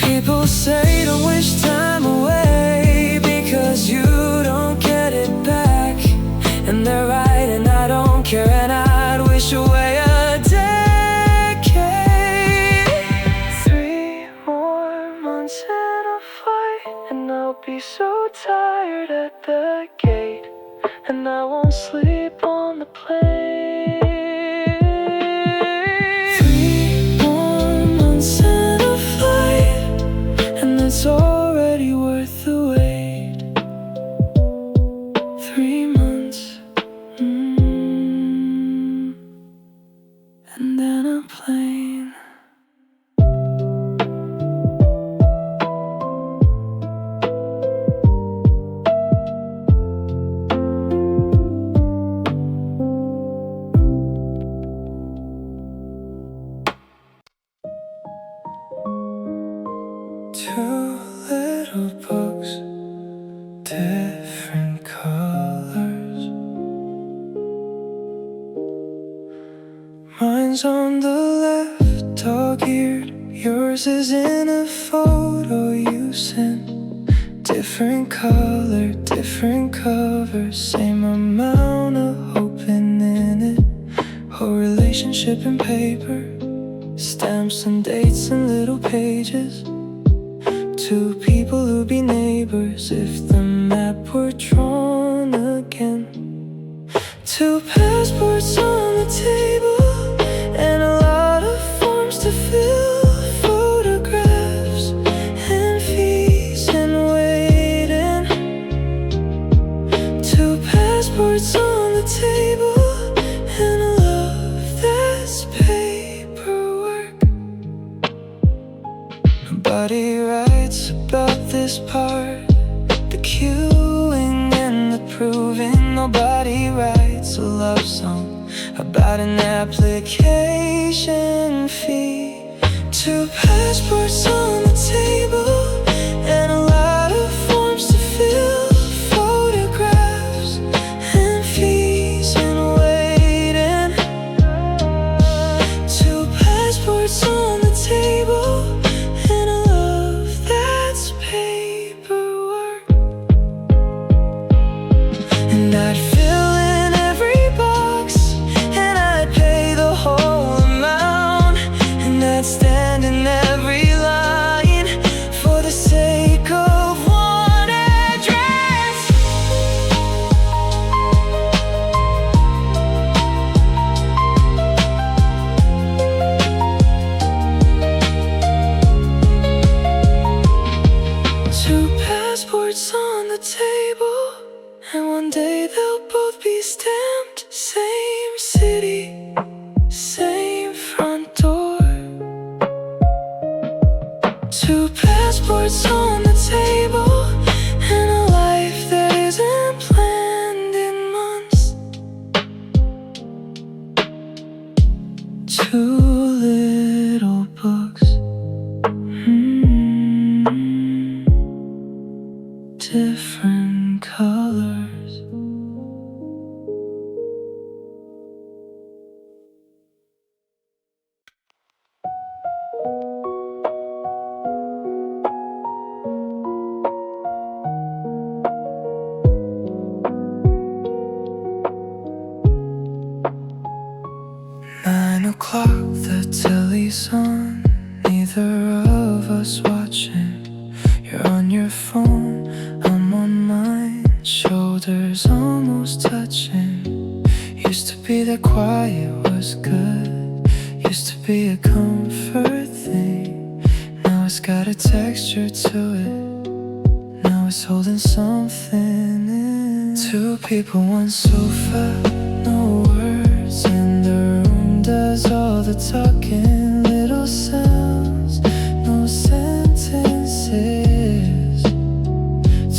People say don't wish time away, because you don't get it back. And they're right, and I don't care, and I'd wish away a decade. plane. Two little books, different colors. Mine's on the left, dog-eared. Yours is in a photo you sent. Different color, different cover. Same amount of hoping in it. Whole relationship in paper. Stamps and dates and little pages. Two people who'd be neighbors if the map were drawn again. Two passports on the table and a lot of forms to fill. Photographs and fees and waiting. Two passports on the table and a love that's paperwork. Nobody writes about this part, the queuing and the proving. Nobody writes a love song about an application fee. Two passports on the table and a lot of forms to fill. Photographs and fees and waiting. Two passports on the table and a love that's paperwork. And I'd fill in every box and I'd pay the whole amount, and I'd stand in every line for the sake of one address. Two passports on the table, and one day they'll both be stamped. Same city, same front door. Two passports on the table and a life that isn't planned in months. Two little books, different colors. 9 o'clock, the telly's on. Neither of us watching. You're on your phone, I'm on mine. Shoulders almost touching. Used to be that quiet was good. Used to be a comfort thing. Now it's got a texture to it. Now it's holding something in. Two people, one sofa, no words in the room does all the talking. Little sounds, no sentences.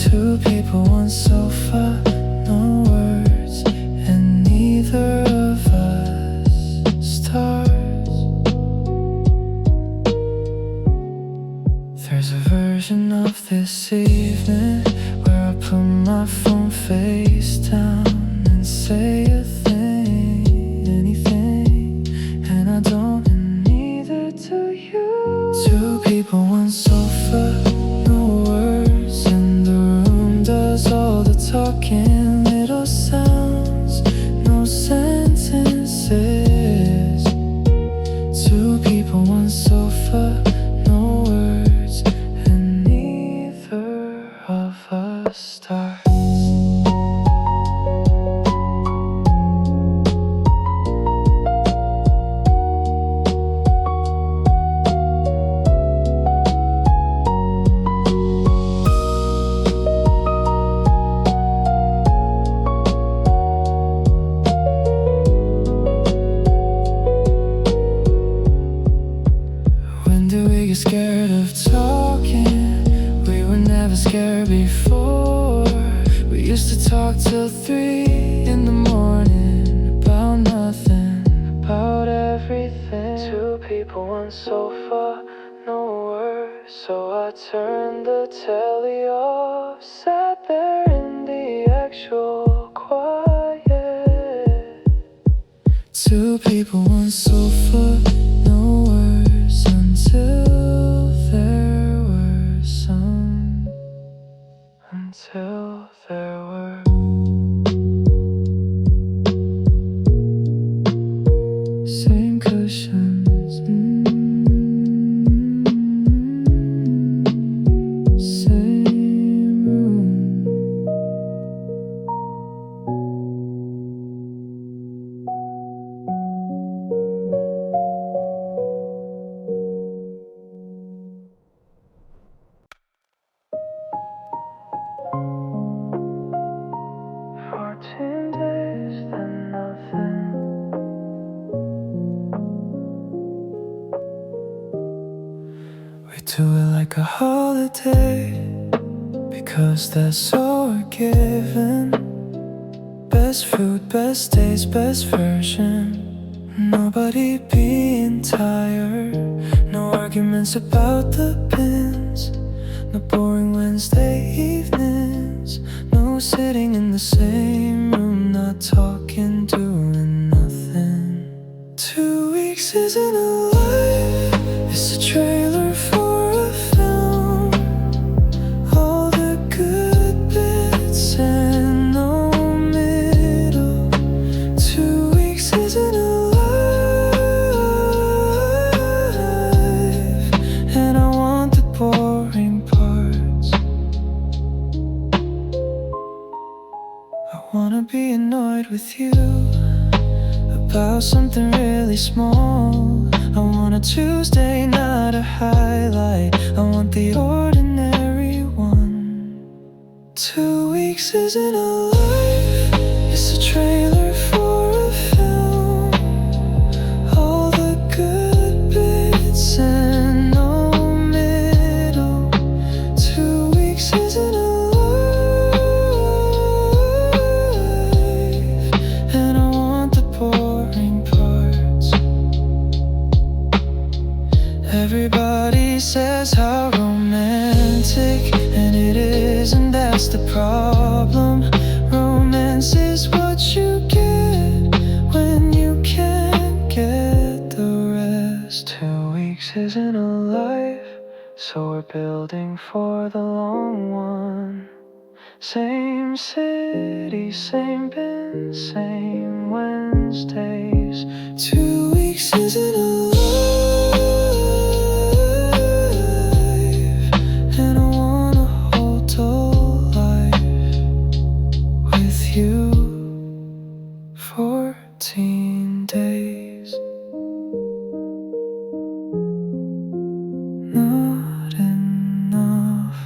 Two people, one sofa, no words, and neither of us stars. There's a version of this evening where I put my phone face down and say a thing, anything, and I don't, and neither do you. Two people, one sofa, no words in the room does all the talking. Little sounds, no sentences. Two people, one sofa, no words, and neither get scared of talking. We were never scared before. We used to talk till 3 in the morning about nothing, about everything. Two people, one sofa, no words. So I turned the telly off, sat there in the actual quiet. Two people, one sofa, no words, until there were some. Until there were same cushions, same room. Days, then nothing. We do it like a holiday, because that's all we're given. Best food, best days, best version. Nobody being tired. No arguments about the pins. No boring Wednesday evenings. No sitting in the same room, not talking, doing nothing. 2 weeks isn't a life, it's a trailer for a film. All the good bits and no middle. 2 weeks isn't a life, and I want the boring parts. I wanna be annoyed with you about something really small. I want a Tuesday, not a highlight. I want the ordinary one. 2 weeks isn't a life, it's a trailer for a film. All the good bits and no middle. 2 weeks isn't a life, and I want the boring parts. Everybody says how romantic, and it is, and that's the problem. Romance is what you get when you can't get the rest. 2 weeks isn't a life, so we're building for the long one. Same city, same bin, same Wednesdays. 2 weeks isn't a life, and I wanna hold a life with you. 14 days, not enough.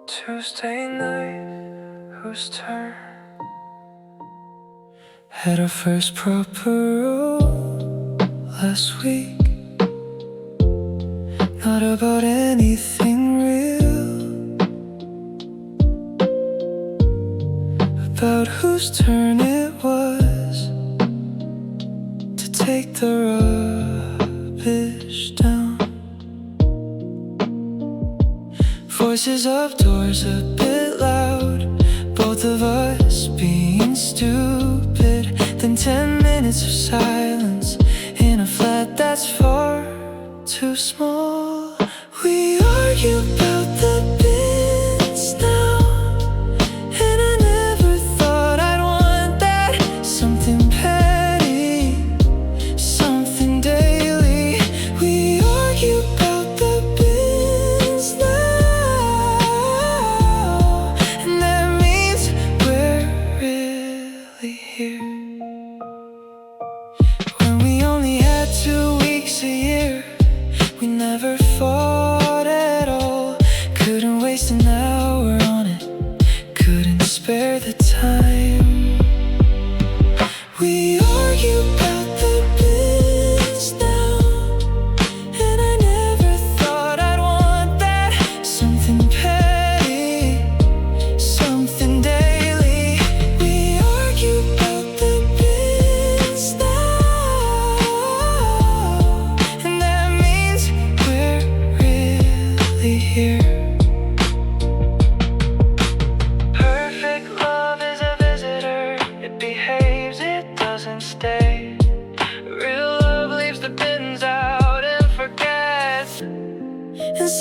Tuesday night, whose turn? Had our first proper roll last week. Not about anything real, about whose turn it was to take the rubbish down. Voices up doors a bit loud, both of us being stupid. Then 10 minutes of silence in a flat that's far too small. We argue about the bins now, and I never thought I'd want that. Something petty, something daily. We argue about the bins now, and that means we're really here. When we only had 2 weeks a year, we never fought at all. Couldn't waste an hour on it, couldn't spare the time.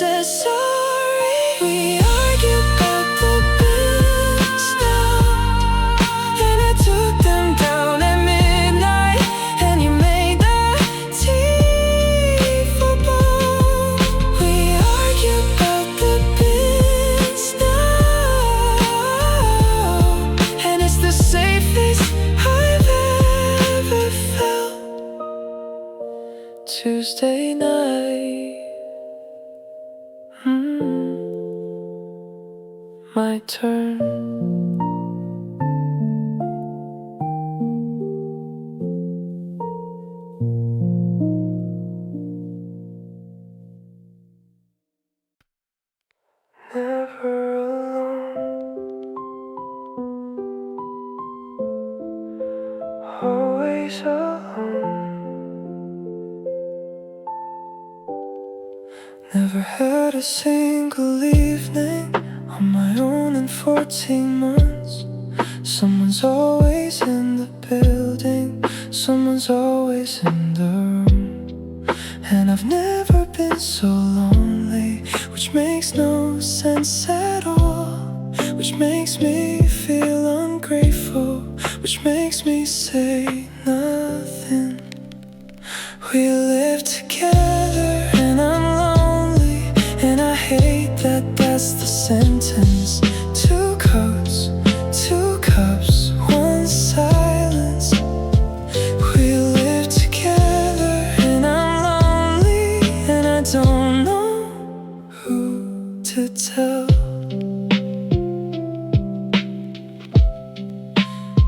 said sorry. We argued about the bills now, and I took them down at midnight, and you made the tea for both. We argued about the bills now, and it's the safest I've ever felt. Tuesday night, my turn. Never alone, always alone. Never had a single evening on my own in 14 months. Someone's always in the building, someone's always in the room. And I've never been so lonely, which makes no sense at all. Which makes me feel ungrateful, which makes me say nothing. We live together and I'm lonely, and I hate that that's the sentence. Two coats, two cups, one silence. We live together and I'm lonely, and I don't know who to tell.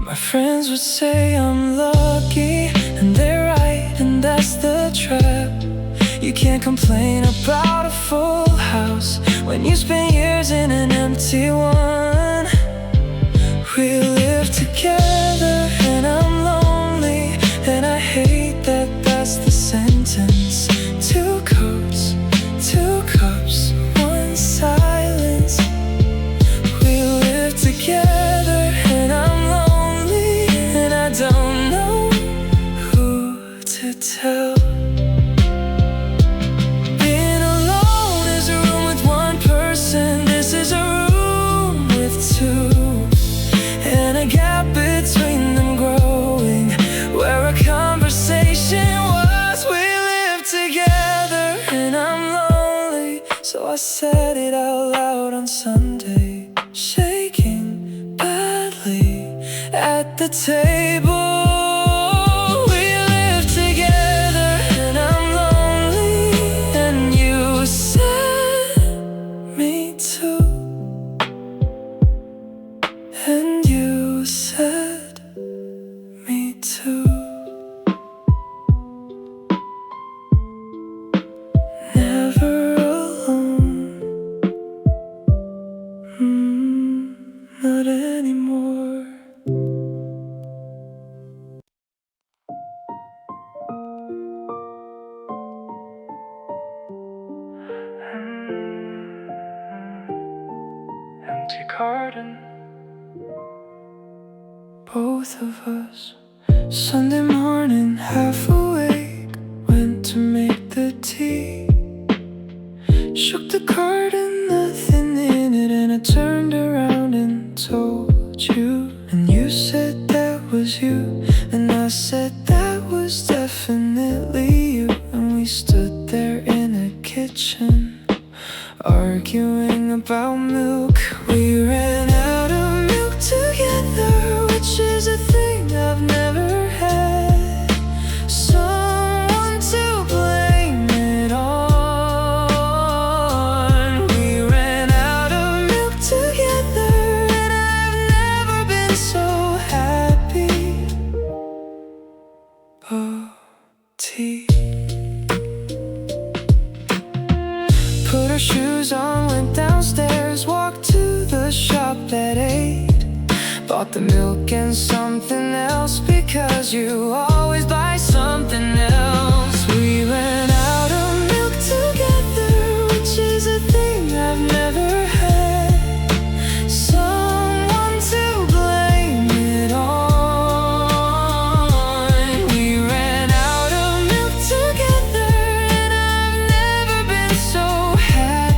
My friends would say I'm lucky, and they're right, and that's the trap. You can't complain about a full house when you spend years in an empty one. We live together and I'm lonely, and I hate that that's the sentence. Two coats, two cups, one silence. We live together and I'm lonely, and I don't know who to tell. Between them growing, where a conversation was. We live together and I'm lonely, so I said it out loud on Sunday, shaking badly at the table. We live together and I'm lonely, and you said me too, and you said me too. Never alone, not anymore. Empty garden, both of us. Sunday morning, half awake, went to make the tea. Shook the curtain, nothing in it, and I turned around and told you. And you said that was you, and I said that was definitely you. And we stood there in a kitchen, arguing about milk. We ran out of milk together, which is a thing I've never had. Someone to blame it on. We ran out of milk together, and I've never been so happy. Oh, tea. Put our shoes on, went downstairs, walked to the shop at 8. Bought the milk and something else, because you always buy something else. We ran out of milk together, which is a thing I've never had. Someone to blame it on. We ran out of milk together, and I've never been so happy.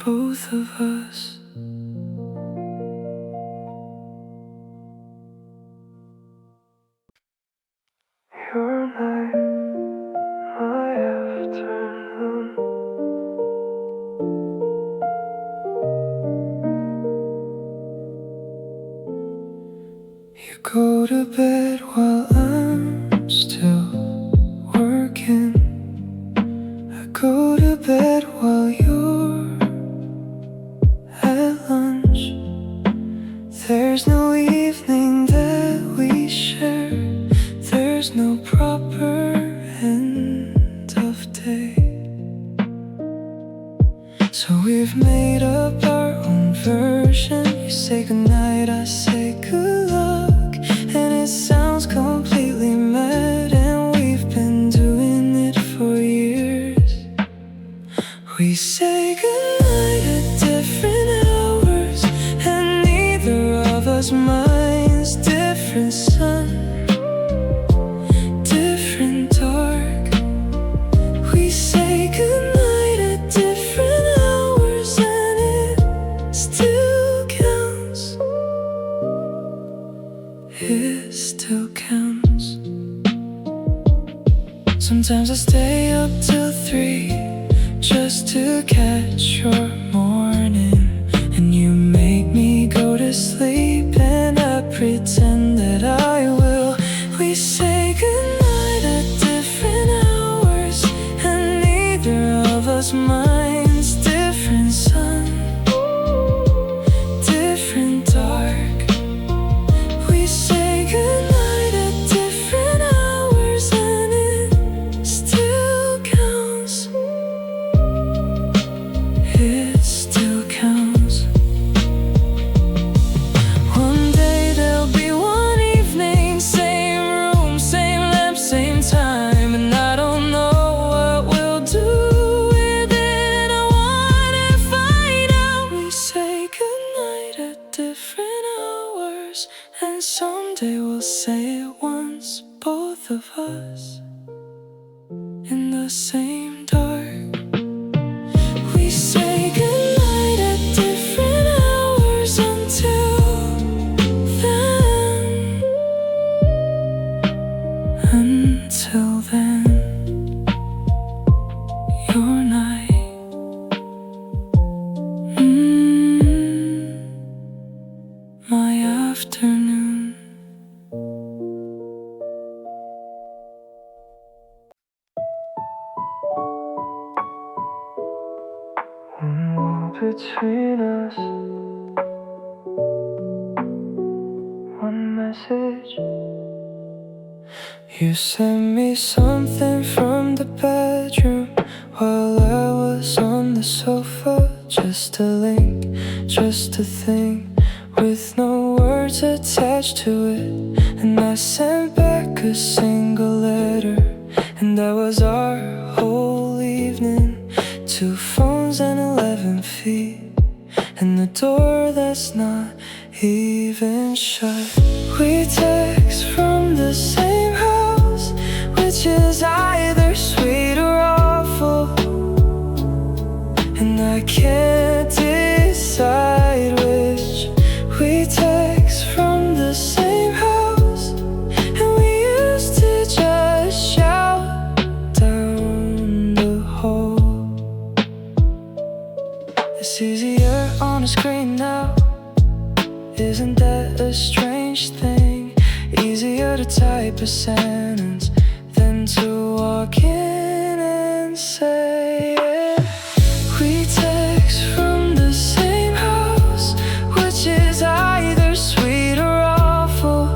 both of us. Your night, my afternoon. You go to bed while I'm still working. I go to bed while you're at lunch. There's no evening that we share. There's no proper end of day. So we've made up our own version. You say goodnight, I say good luck. And it sounds completely mad, and we've been doing it for years. We say goodnight at different hours, and neither of us minds. Different sun, different dark. We say goodnight at different hours, and it still counts. It still counts. Sometimes I stay up till 3 just to catch your morning, and you make me go to sleep, and I pretend that I will. We say goodnight at different hours, and neither of us minds. Different sun, different dark. We say goodnight at different hours, and it still counts. It still counts. One day there'll be one evening, same room, same lamp, same time, and I don't know what we'll do with it. I wanna find out. We say goodnight at different hours, and someday we'll say it once, both of us in the same dark. We say goodnight at different hours. Until then, your night, my afternoon. One wall between us, one message. You sent me something from the bedroom while I was on the sofa. Just a link, just a thing with no words attached to it. And I sent back a single letter, and that was our whole evening. 2 phones and 11 feet, and the door that's not even shut. We text from the same house, which is either sweet or awful, and I can't decide which. We text from the same house, and we used to just shout down the hall. It's easier on a screen now. Isn't that a strange thing? Easier to type a sentence than to walk in and say it. We text from the same house, which is either sweet or awful,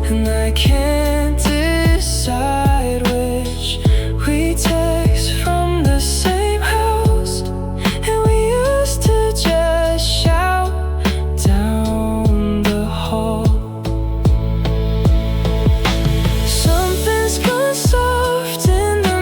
and I can't decide which. We text from the same house, and we used to just shout down the hall. Something's gone soft in the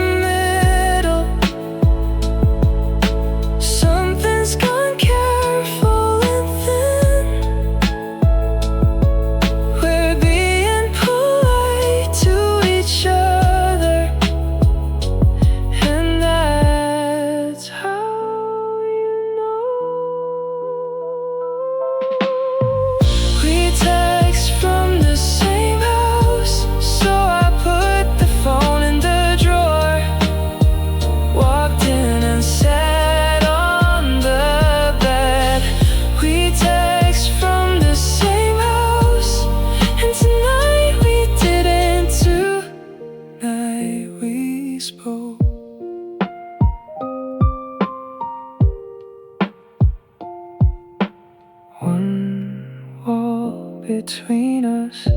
between us.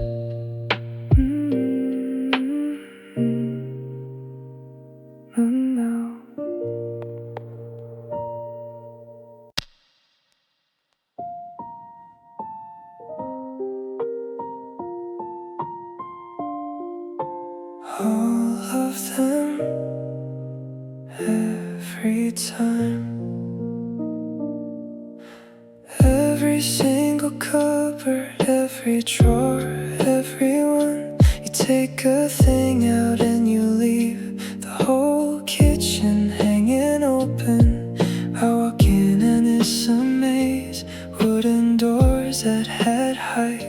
Now all of them, every time, every single cupboard, every drawer, everyone. You take a thing out and you leave the whole kitchen hanging open. I walk in and it's a maze, wooden doors that had height,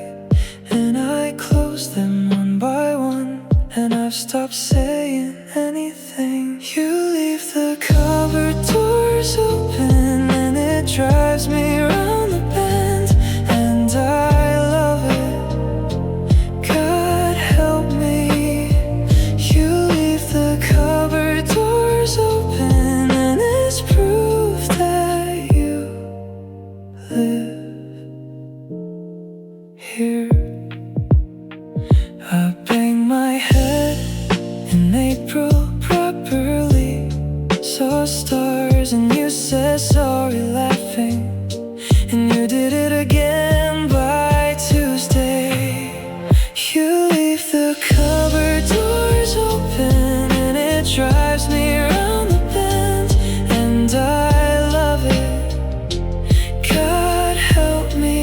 and I close them one by one, and I've stopped saying anything. You leave the cupboard doors open and it drives me round the bend, and I love it, God help me. You leave the cupboard doors open and it's proof that you live here. I bang my head in April properly, saw stars and you said sorry laughing, and you did it again by Tuesday. You leave the cupboard doors open and it drives me around the bend, and I love it, God help me.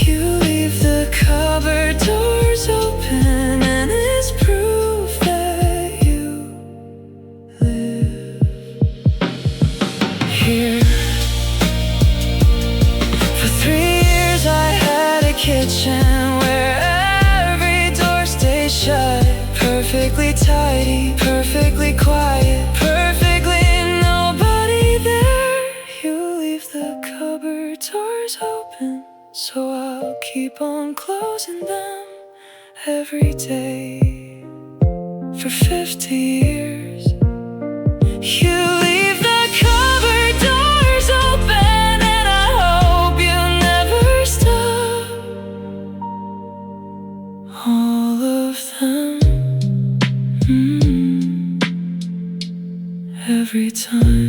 You leave the cupboard doors open and it's proof that you live here. For 3 years I had a kitchen where every door stayed shut, perfectly tidy, perfectly quiet, perfectly nobody there. You leave the cupboard doors open, so I'll keep on closing them every day. For 50 years you leave the cupboard doors open, and I hope you never stop. All of them, every time.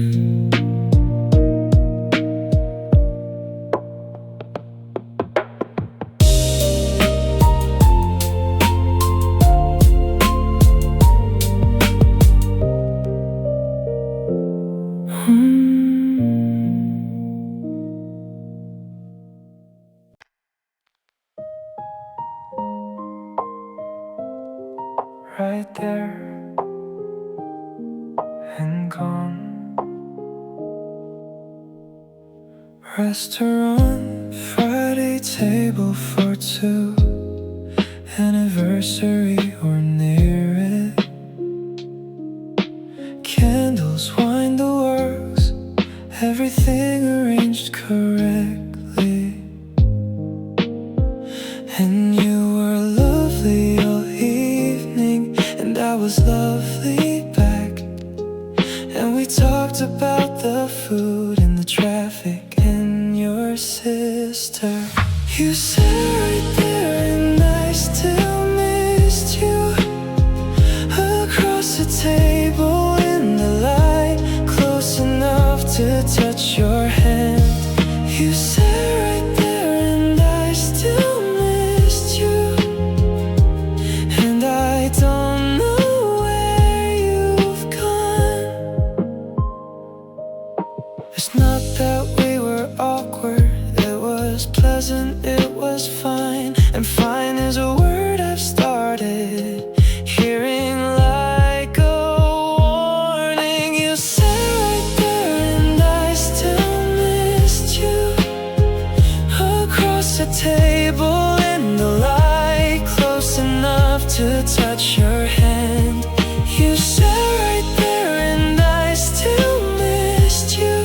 Right there and gone. Restaurant, Friday table for two, anniversary or near it. Candles, wine, the works, everything arranged correctly. And you were lovely all evening, and I was lovely back. And we talked about the food and the traffic and your sister. You sat right there and I still missed you, across the table in the light, close enough to touch your hand. You sat right there and I still missed you, and I don't know where you've gone. It's not that we were awkward, it was pleasant, it was fine. And fine is a word I've started hearing like a warning. You sat right there and I still missed you, across the table in the light, close enough to touch your hand. You sat right there and I still missed you,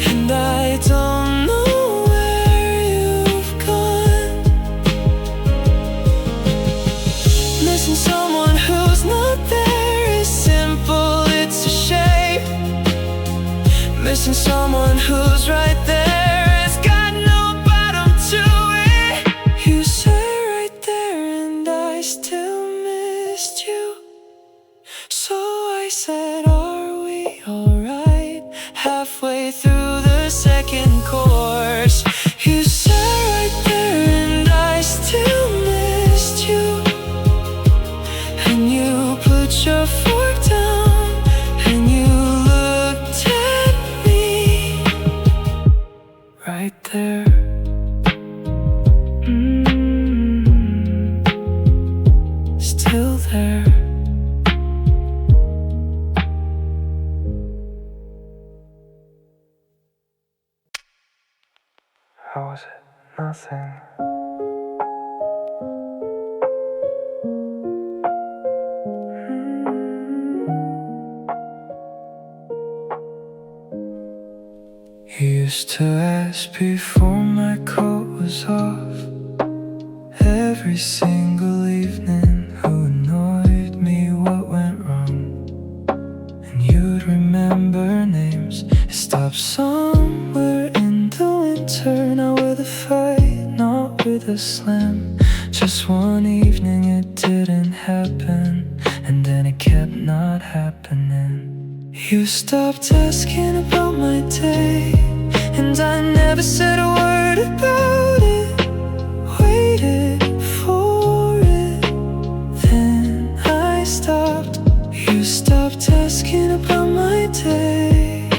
and I don't know where you've gone. Missing someone who's not there is simple, it's a shame. Missing someone who's right there, it's got no bottom to Halfway through the second course, you sat right there and I still missed you. And you put your fork down and you looked at me right there. Still there. How was it? Nothing. You used to ask before my coat was off every single evening who annoyed me, what went wrong. And you'd remember names. It stopped somewhere in the winter, not with a fight, not with a slam. Just one evening it didn't happen, and then it kept not happening. You stopped asking about my day, and I never said a word about it. Waited for it, then I stopped. You stopped asking about my day,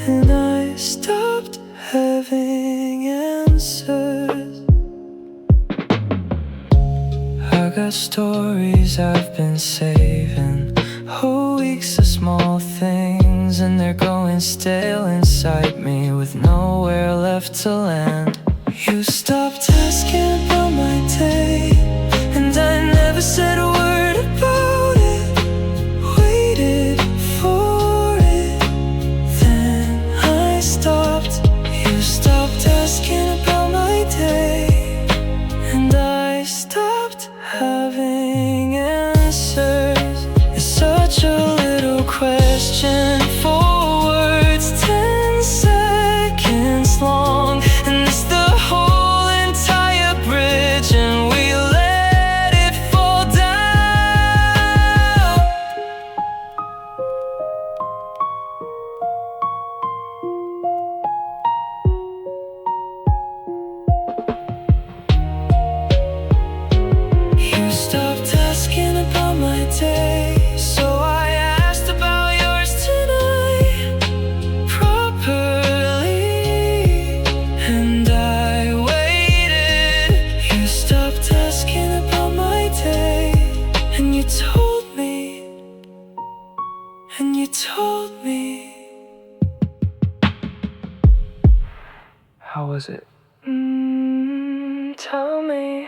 and I stopped having answers. I got stories I've been saving, whole weeks of small things, and they're going stale inside me with nowhere left to land. You stopped asking about my day, and I never said a word about it. Waited for it, then I stopped. You stopped asking about my day, and I stopped having answers. It's such a little question for words, 10 seconds long, and it's the whole entire bridge, and we let it fall down. You stopped asking about my day, so I asked about yours tonight properly, and I waited. You stopped asking about my day, and you told me, and you told me. How was it? Tell me.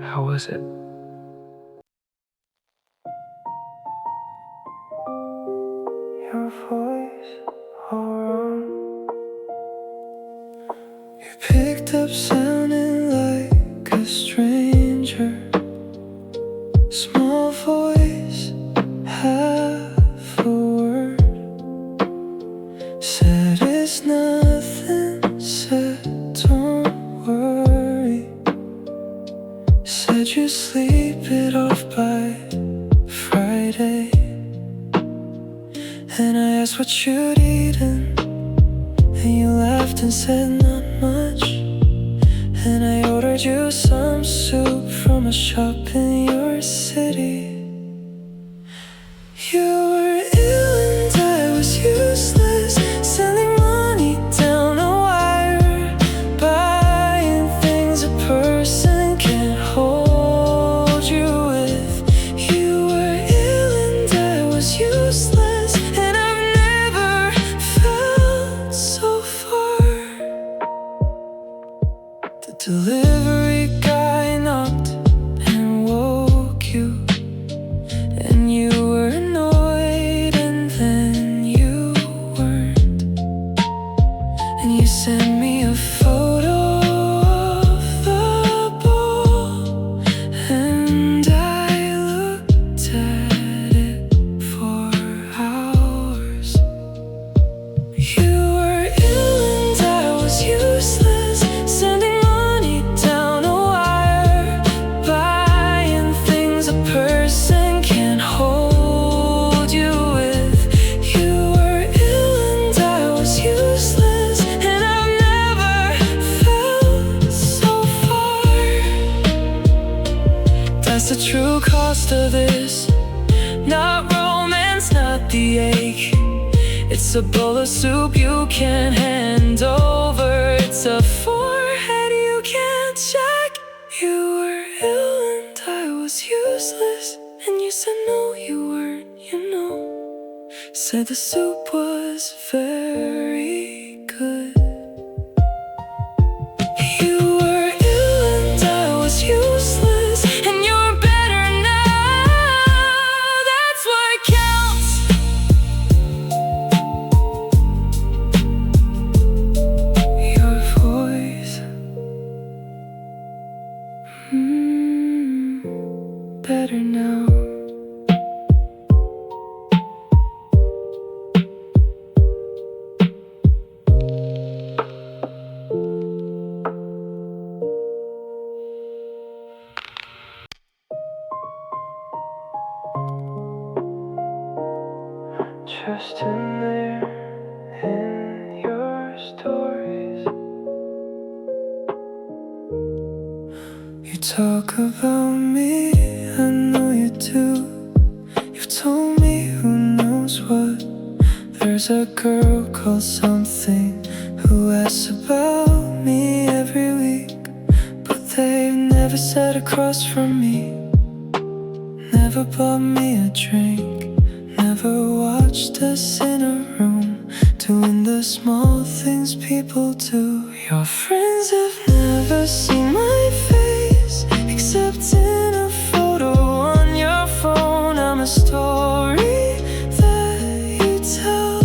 How was it? Your voice all wrong. You picked up sounding like a stranger. Small voice, half a word. Said it's nothing, said don't worry. Said you sleep it off by Friday. And I asked what you'd eaten, and you laughed and said not much. And I ordered you some soup from a shop in your city. You were ill and I was useless, sending money down a wire, buying things a person can't hold you with. You were ill and I was useless, and I've never felt so far. The delivery guy knocked and woke you, and you were annoyed and then you weren't. And you sent me a photo of the bowl, and I looked at it for hours. You were ill and I was useless, sending money down a What's the true cost of this? Not romance, not the ache. It's a bowl of soup you can't hand over. It's a forehead you can't check. You were ill and I was useless, and you said no, you weren't, you know. Said the soup was very good. You were ill and I was useless, and you're better now. That's what counts. Your voice, better now. Just in there, in your stories, you talk about me, I know you do. You've told me who knows what. There's a girl called something who asks about me every week, but they've never sat across from me, never bought me a drink, never watched us in a room, doing the small things people do. Your friends have never seen my face, except in a photo on your phone. I'm a story that you tell.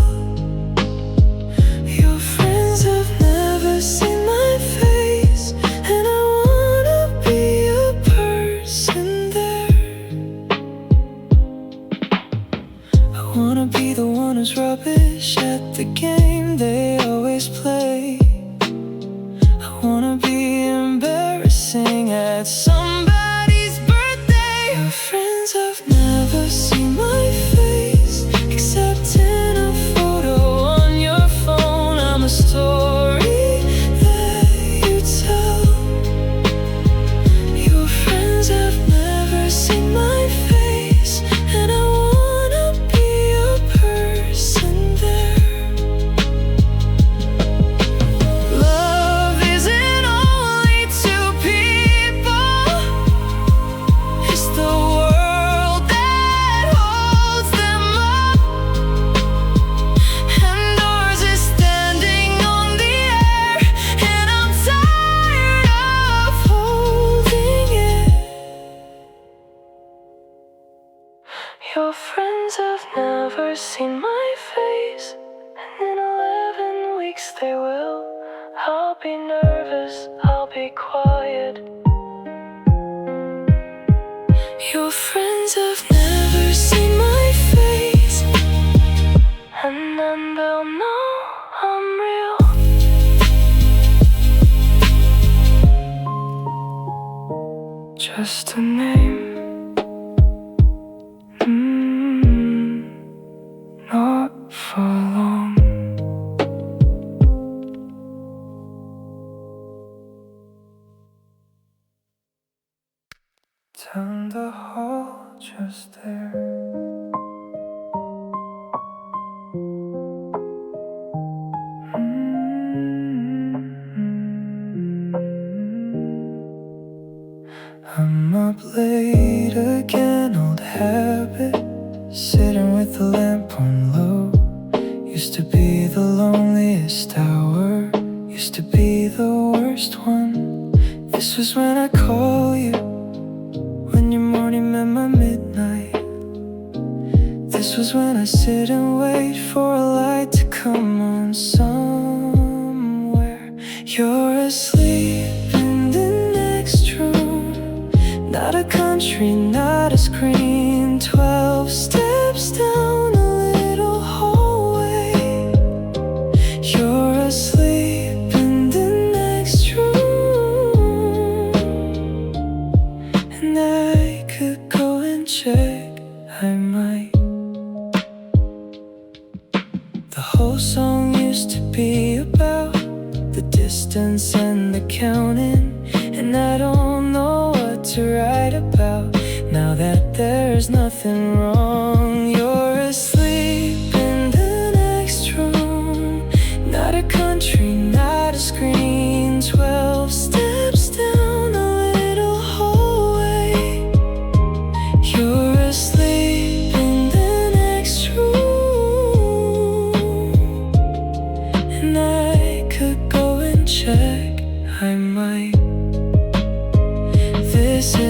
Your friends have never seen my face, and I wanna be a person there. I wanna be the one who's rubbish at the game they always play. I wanna be embarrassing at somebody's birthday. Your friends have never seen my face, except in a photo on your phone. I'm a story that you tell. Your friends have never seen my face, and I wanna be a person there. Love isn't only two people, it's the world that holds them up, and ours is standing on the air, and I'm tired of holding it. Your friends have never seen my face, and in 11 weeks they will. I'll be nervous, I'll be quiet. Your friends have never seen my face, and then they'll know I'm real. Just a name, not for long. Down the hall, just there. I'm up late again, old habit, sitting with the lamp on low. Used to be the loneliest hour, used to be the worst one. This was when I call you, when your morning met my midnight. This was when I sit and wait for a light to come on somewhere. You're asleep in the next room, not a country, not a screen. 12 steps down a little hallway. You're asleep in the next room, and I could go and check, I might. The whole song used to be about the distance and the counting, and I don't know what to write about.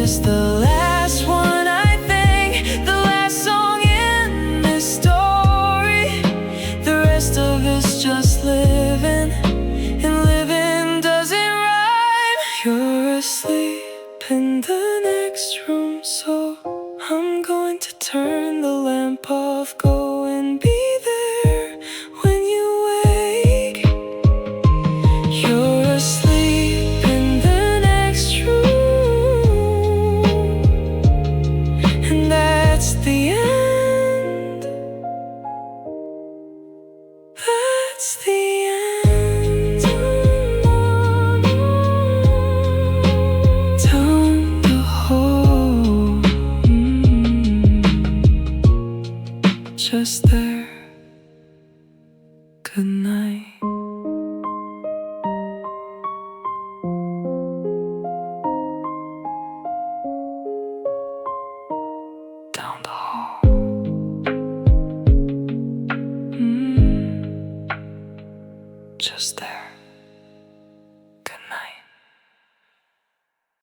just the last one, I think, the last song in this story. The rest of it's just living, and living doesn't rhyme. You're asleep in the next room, so I'm going to turn the lamp off. Go and be